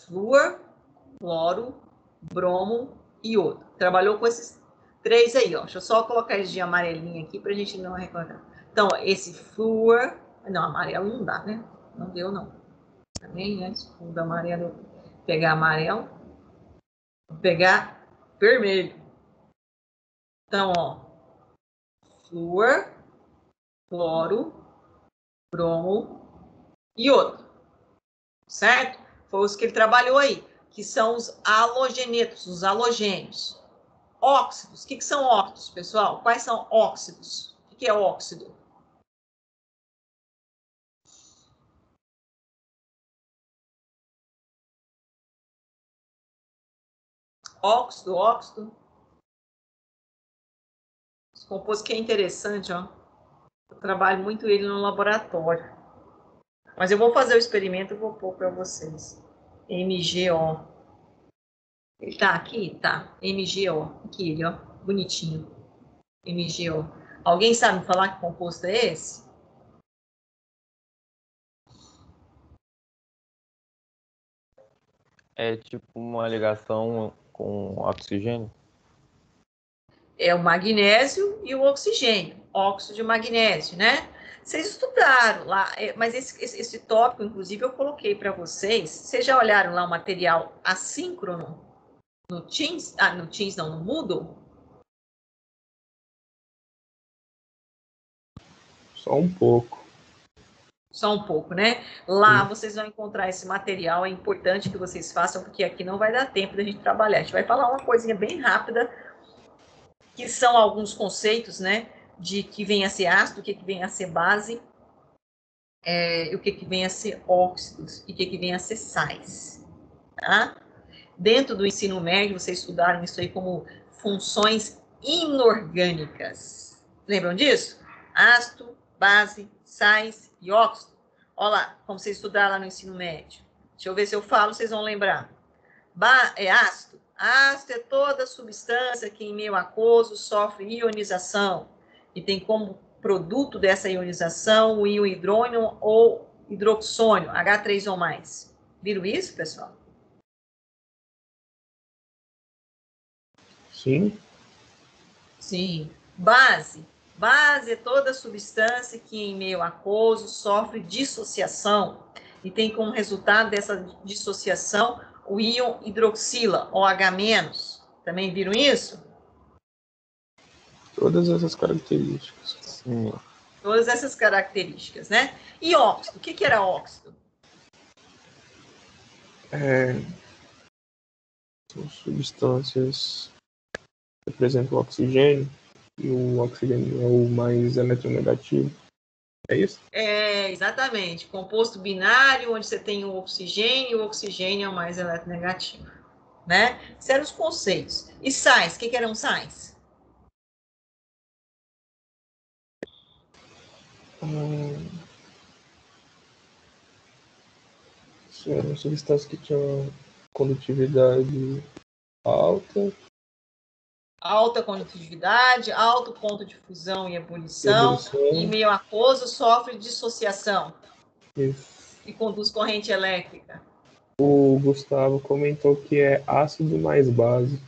Flúor, cloro, bromo e iodo. Trabalhou com esses 3 aí, ó. Deixa eu só colocar eles de amarelinho aqui pra gente não recordar. Então, esse flúor... Não, amarelo não dá, né? Não deu, não. Também, antes do amarelo, eu pegar amarelo. Vou pegar vermelho. Então, ó. Flúor, cloro, bromo e iodo. Certo? Foi os que ele trabalhou aí, que são os halogenetos, os halogênios. Óxidos. O que são óxidos, pessoal? Quais são óxidos? O que é óxido? Óxido. Esse composto que é interessante, ó. Eu trabalho muito ele no laboratório. Mas eu vou fazer o experimento e vou pôr para vocês. MgO. Ele tá aqui? Tá. MgO. Aqui ele, ó. Bonitinho. MgO. Alguém sabe me falar que composto é esse? É tipo uma ligação com oxigênio? É o magnésio e o oxigênio, óxido de magnésio, né? Vocês estudaram lá, mas esse tópico, inclusive, eu coloquei para vocês. Vocês já olharam lá o material assíncrono no Teams? Ah, no Teams não, no Moodle? Só um pouco. Só um pouco, né? Lá vocês vão encontrar esse material, é importante que vocês façam, porque aqui não vai dar tempo da gente trabalhar. A gente vai falar uma coisinha bem rápida, que são alguns conceitos, né? De que vem a ser ácido, o que vem a ser base, o que vem a ser óxidos e o que vem a ser sais, tá? Dentro do ensino médio, vocês estudaram isso aí como funções inorgânicas. Lembram disso? Ácido, base, sais e óxido. Olha lá, como vocês estudaram lá no ensino médio. Deixa eu ver se eu falo, vocês vão lembrar. Ácido. Ácido é toda substância que em meio aquoso sofre ionização e tem como produto dessa ionização o íon hidrônio ou hidroxônio, H3 ou mais. Viram isso, pessoal? Sim. Sim. Base. Base é toda substância que em meio aquoso sofre dissociação e tem como resultado dessa dissociação o íon hidroxila, OH-. Também viram isso? Todas essas características. Sim. Todas essas características, né? E óxido, o que era óxido? São substâncias que representam o oxigênio, e o oxigênio é o mais eletronegativo. É isso? Exatamente. Composto binário, onde você tem o oxigênio é o mais eletronegativo, né? Esses eram os conceitos. E sais, o que eram sais? São substâncias que tinham condutividade alta. Alta condutividade, alto ponto de fusão e ebulição, e meio aquoso sofre dissociação. Isso. E conduz corrente elétrica. O Gustavo comentou que é ácido mais base.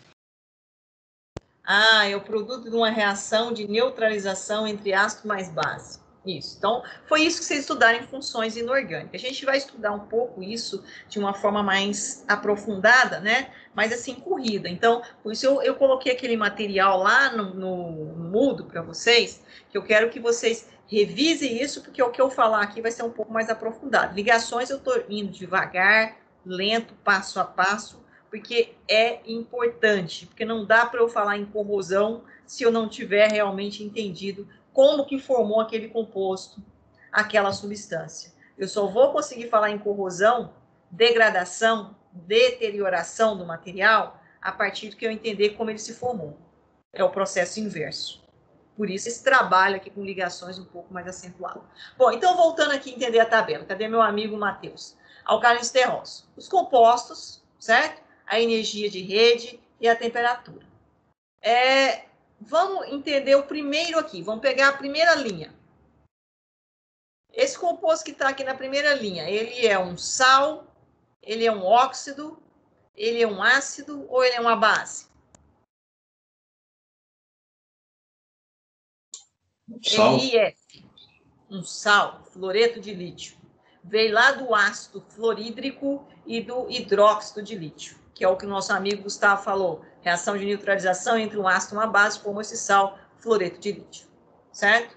É o produto de uma reação de neutralização entre ácido mais base. Isso. Então, foi isso que vocês estudaram em funções inorgânicas. A gente vai estudar um pouco isso de uma forma mais aprofundada, né? Mas assim, corrida. Então, por isso eu coloquei aquele material lá no Moodle para vocês, que eu quero que vocês revisem isso, porque o que eu falar aqui vai ser um pouco mais aprofundado. Ligações eu estou indo devagar, lento, passo a passo, porque é importante, porque não dá para eu falar em corrosão se eu não tiver realmente entendido como que formou aquele composto, aquela substância. Eu só vou conseguir falar em corrosão, degradação, deterioração do material a partir do que eu entender como ele se formou. É o processo inverso. Por isso, esse trabalho aqui com ligações um pouco mais acentuado. Bom, então, voltando aqui a entender a tabela. Cadê meu amigo Matheus? Alcalinos terrosos. Os compostos, certo? A energia de rede e a temperatura. Vamos entender o primeiro aqui. Vamos pegar a primeira linha. Esse composto que está aqui na primeira linha, ele é um sal, ele é um óxido, ele é um ácido ou ele é uma base? Sal? LiF, um sal, fluoreto de lítio. Veio lá do ácido fluorídrico e do hidróxido de lítio, que é o que o nosso amigo Gustavo falou. Reação de neutralização entre um ácido e uma base, formou esse sal, fluoreto de lítio. Certo?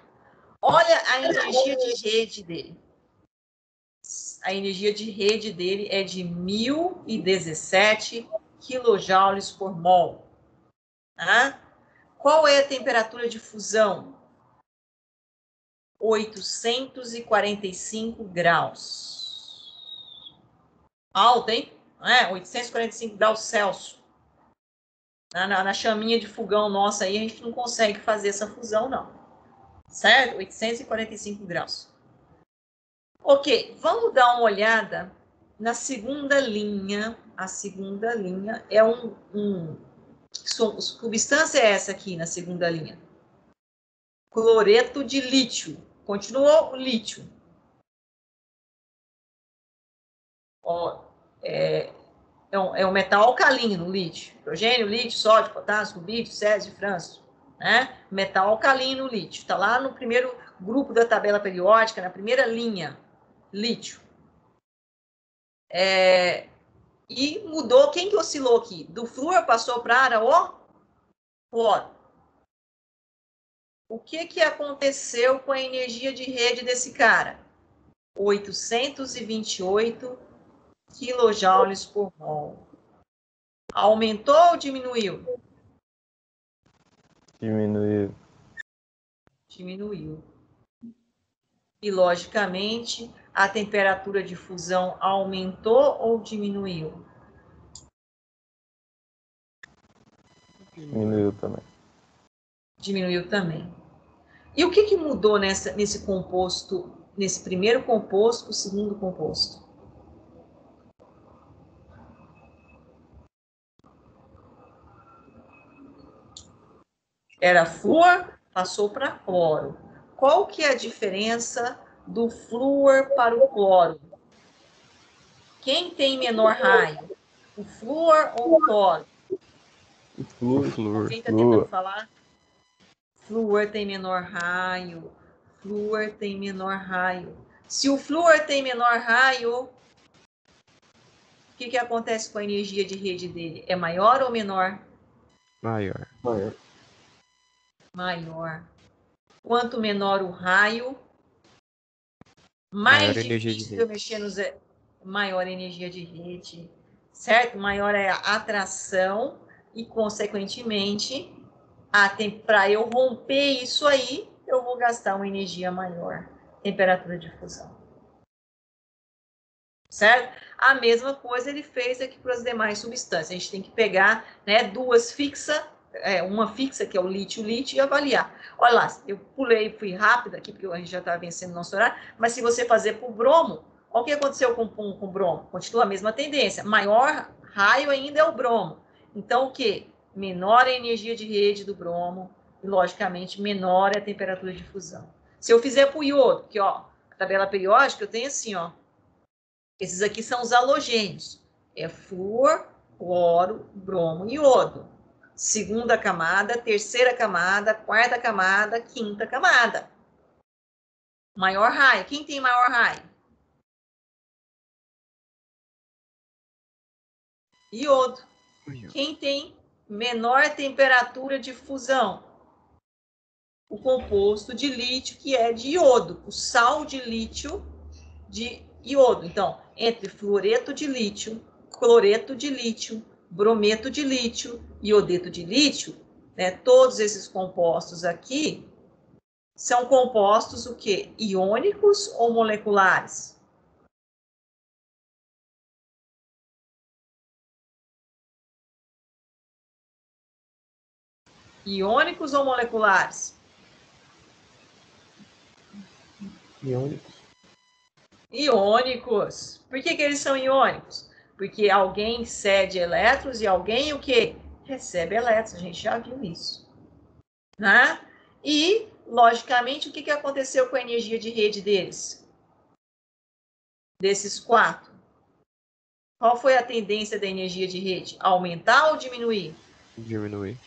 Olha a energia de rede dele. A energia de rede dele é de 1017 kJ por mol. Tá? Qual é a temperatura de fusão? 845 graus. Alta, hein? 845 graus Celsius. Na chaminha de fogão nossa aí, a gente não consegue fazer essa fusão, não. Certo? 845 graus. Ok, vamos dar uma olhada na segunda linha. A segunda linha é substância é essa aqui na segunda linha? Cloreto de lítio. Continuou o lítio. É um metal alcalino, lítio. Hidrogênio, lítio, sódio, potássio, rubídio, césio, frâncio. Né? Metal alcalino, lítio. Está lá no primeiro grupo da tabela periódica, na primeira linha, lítio. E mudou, quem que oscilou aqui? Do flúor passou para o cloro. O que aconteceu com a energia de rede desse cara? 828 quilojoules por mol. Aumentou ou diminuiu? Diminuiu. Diminuiu. E, logicamente, a temperatura de fusão aumentou ou diminuiu? Diminuiu também. Diminuiu também. E o que mudou nesse composto, nesse primeiro composto, o segundo composto? Era flúor, passou para cloro. Qual que é a diferença do flúor para o cloro? Quem tem menor raio? O flúor ou o cloro? Flúor. Quem está tentando falar? Flúor tem menor raio. Flúor tem menor raio. Se o flúor tem menor raio, o que acontece com a energia de rede dele? É maior ou menor? Maior. maior. Quanto menor o raio, Maior mais energia de difícil de eu mexer nos... Maior energia de rede, certo? Maior é a atração e, consequentemente, para eu romper isso aí, eu vou gastar uma energia maior, temperatura de fusão. Certo? A mesma coisa ele fez aqui para as demais substâncias. A gente tem que pegar, né, duas fixas, uma fixa, que é o lítio, e avaliar. Olha lá, eu pulei, fui rápido aqui, porque a gente já está vencendo o nosso horário, mas se você fazer para o bromo, olha o que aconteceu com o bromo. Continua a mesma tendência. Maior raio ainda é o bromo. Então, o quê? Menor a energia de rede do bromo e, logicamente, menor é a temperatura de fusão. Se eu fizer para o iodo, que, ó, a tabela periódica, eu tenho assim, ó, esses aqui são os halogênios. É flúor, cloro, bromo e iodo. Segunda camada, terceira camada, quarta camada, quinta camada. Maior raio. Quem tem maior raio? Iodo. Quem tem menor temperatura de fusão? O composto de lítio, que é de iodo. O sal de lítio de iodo. Então, entre fluoreto de lítio, cloreto de lítio, brometo de lítio, iodeto de lítio, né, todos esses compostos aqui são compostos o quê? Iônicos ou moleculares? Iônicos ou moleculares? Iônicos. Iônicos. Por que eles são iônicos? Porque alguém cede elétrons e alguém o quê? Recebe elétrons. A gente já viu isso. Né? E, logicamente, o que aconteceu com a energia de rede deles? Desses quatro. Qual foi a tendência da energia de rede? Aumentar ou diminuir? Diminuir.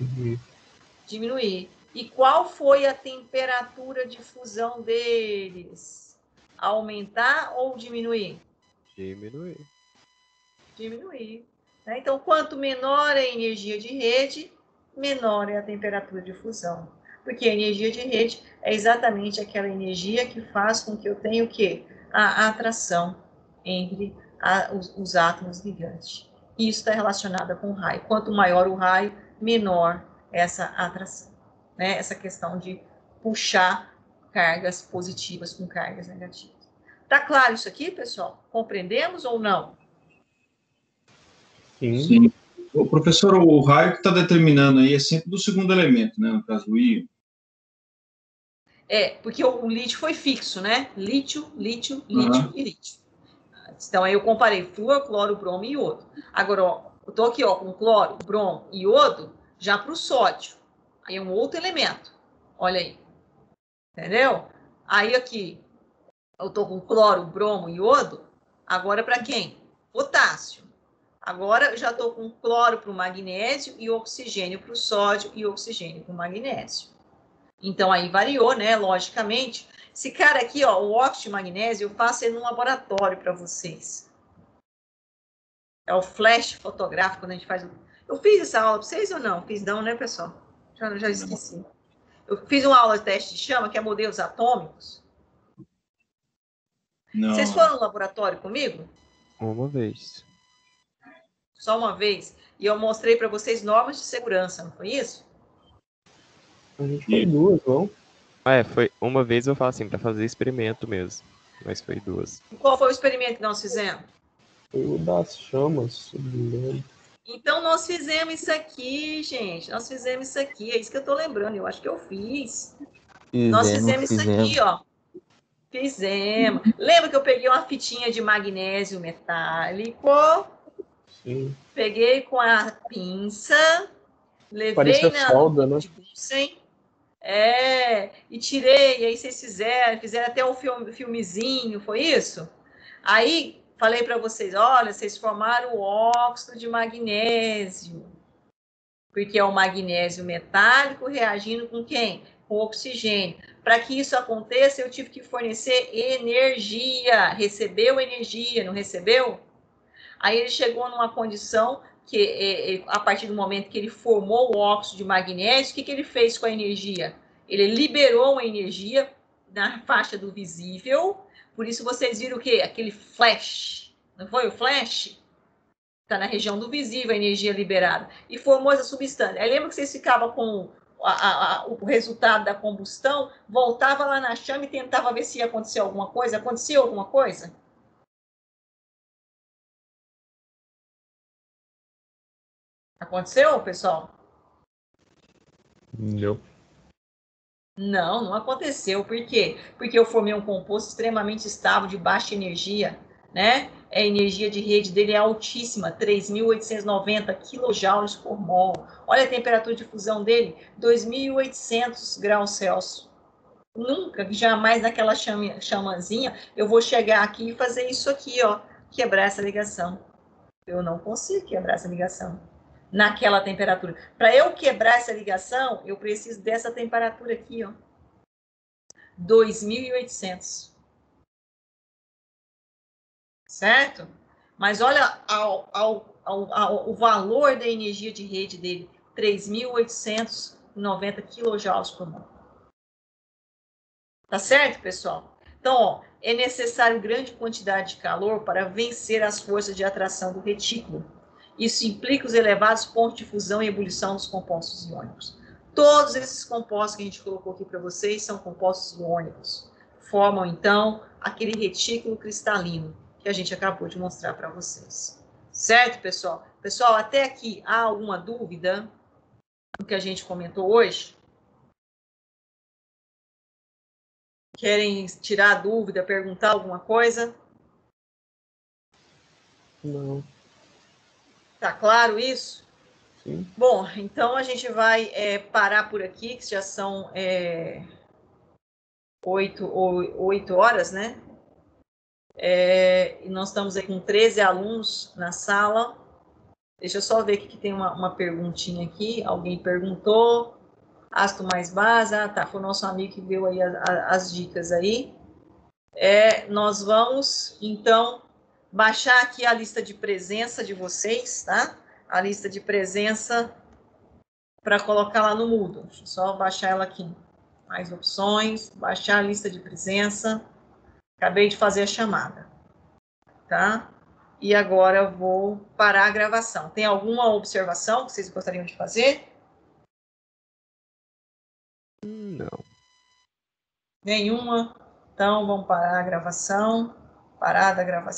Diminuir. E qual foi a temperatura de fusão deles? Aumentar ou diminuir? Diminuir. Diminuir. Né? Então, quanto menor a energia de rede, menor é a temperatura de fusão. Porque a energia de rede é exatamente aquela energia que faz com que eu tenha o quê? A atração entre os átomos ligantes. Isso está relacionado com o raio. Quanto maior o raio, menor essa atração. Né? Essa questão de puxar cargas positivas com cargas negativas. Tá claro isso aqui, pessoal? Compreendemos ou não? Sim. O professor, o raio que está determinando aí é sempre do segundo elemento, né? No caso, o íon. Porque o lítio foi fixo, né? Lítio e lítio. Então, aí eu comparei flúor, cloro, bromo e iodo. Agora, ó, eu tô aqui, ó, com cloro, bromo e iodo, já para o sódio. Aí é um outro elemento. Olha aí. Entendeu? Aí aqui, eu tô com cloro, bromo e iodo. Agora para quem? Potássio. Agora eu já estou com cloro para o magnésio e oxigênio para o sódio e oxigênio para o magnésio. Então, aí variou, né? Logicamente. Esse cara aqui, ó, o óxido de magnésio, eu faço ele no laboratório para vocês. É o flash fotográfico, quando a gente faz... Eu fiz essa aula para vocês ou não? Fiz não, né, pessoal? Já esqueci. Eu fiz uma aula de teste de chama, que é modelos atômicos. Não. Vocês foram no laboratório comigo? Uma vez. Só uma vez. E eu mostrei para vocês normas de segurança, não foi isso? A gente foi duas, não? Foi uma vez eu falo assim, pra fazer experimento mesmo. Mas foi duas. E qual foi o experimento que nós fizemos? Foi o das chamas, se não me engano. Então, nós fizemos isso aqui, gente. Nós fizemos isso aqui. É isso que eu tô lembrando. Eu acho que eu fiz. Nós fizemos isso aqui, ó. Fizemos. Lembra que eu peguei uma fitinha de magnésio metálico? Sim. Peguei com a pinça. Levei Parecia solda, né? de Bunsen. E tirei. E aí vocês fizeram até o filmezinho, foi isso? Aí falei para vocês, olha, vocês formaram o óxido de magnésio, porque é o magnésio metálico reagindo com quem? Com oxigênio. Para que isso aconteça, eu tive que fornecer energia. Recebeu energia, não recebeu? Aí ele chegou numa condição que, a partir do momento que ele formou o óxido de magnésio, o que ele fez com a energia? Ele liberou uma energia na faixa do visível, por isso vocês viram o quê? Aquele flash, não foi o flash? Está na região do visível a energia liberada, e formou essa substância. Aí lembra que vocês ficavam com o resultado da combustão, voltava lá na chama e tentava ver se ia acontecer alguma coisa. Aconteceu alguma coisa? Aconteceu, pessoal? Não. Não, não aconteceu. Por quê? Porque eu formei um composto extremamente estável, de baixa energia, né? A energia de rede dele é altíssima, 3.890 kJ por mol. Olha a temperatura de fusão dele, 2.800 graus Celsius. Nunca, jamais naquela chamazinha, eu vou chegar aqui e fazer isso aqui, ó, quebrar essa ligação. Eu não consigo quebrar essa ligação naquela temperatura. Para eu quebrar essa ligação, eu preciso dessa temperatura aqui, ó, 2.800. Certo? Mas olha o valor da energia de rede dele, 3.890 kJ por mol. Tá certo, pessoal? Então, ó, é necessário grande quantidade de calor para vencer as forças de atração do retículo. Isso implica os elevados pontos de fusão e ebulição dos compostos iônicos. Todos esses compostos que a gente colocou aqui para vocês são compostos iônicos. Formam, então, aquele retículo cristalino que a gente acabou de mostrar para vocês. Certo, pessoal? Pessoal, até aqui, há alguma dúvida do que a gente comentou hoje? Querem tirar dúvida, perguntar alguma coisa? Não. Tá claro isso? Sim. Bom, então a gente vai parar por aqui, que já são 8 horas, né? E nós estamos aí com 13 alunos na sala. Deixa eu só ver aqui que tem uma perguntinha aqui. Alguém perguntou. Ácido mais base. Ah, tá. Foi o nosso amigo que deu aí as dicas aí. Nós vamos, então, baixar aqui a lista de presença de vocês, tá? A lista de presença para colocar lá no Moodle. Deixa eu só baixar ela aqui. Mais opções, baixar a lista de presença. Acabei de fazer a chamada, tá? E agora eu vou parar a gravação. Tem alguma observação que vocês gostariam de fazer? Não. Nenhuma? Então, vamos parar a gravação. Parada a gravação.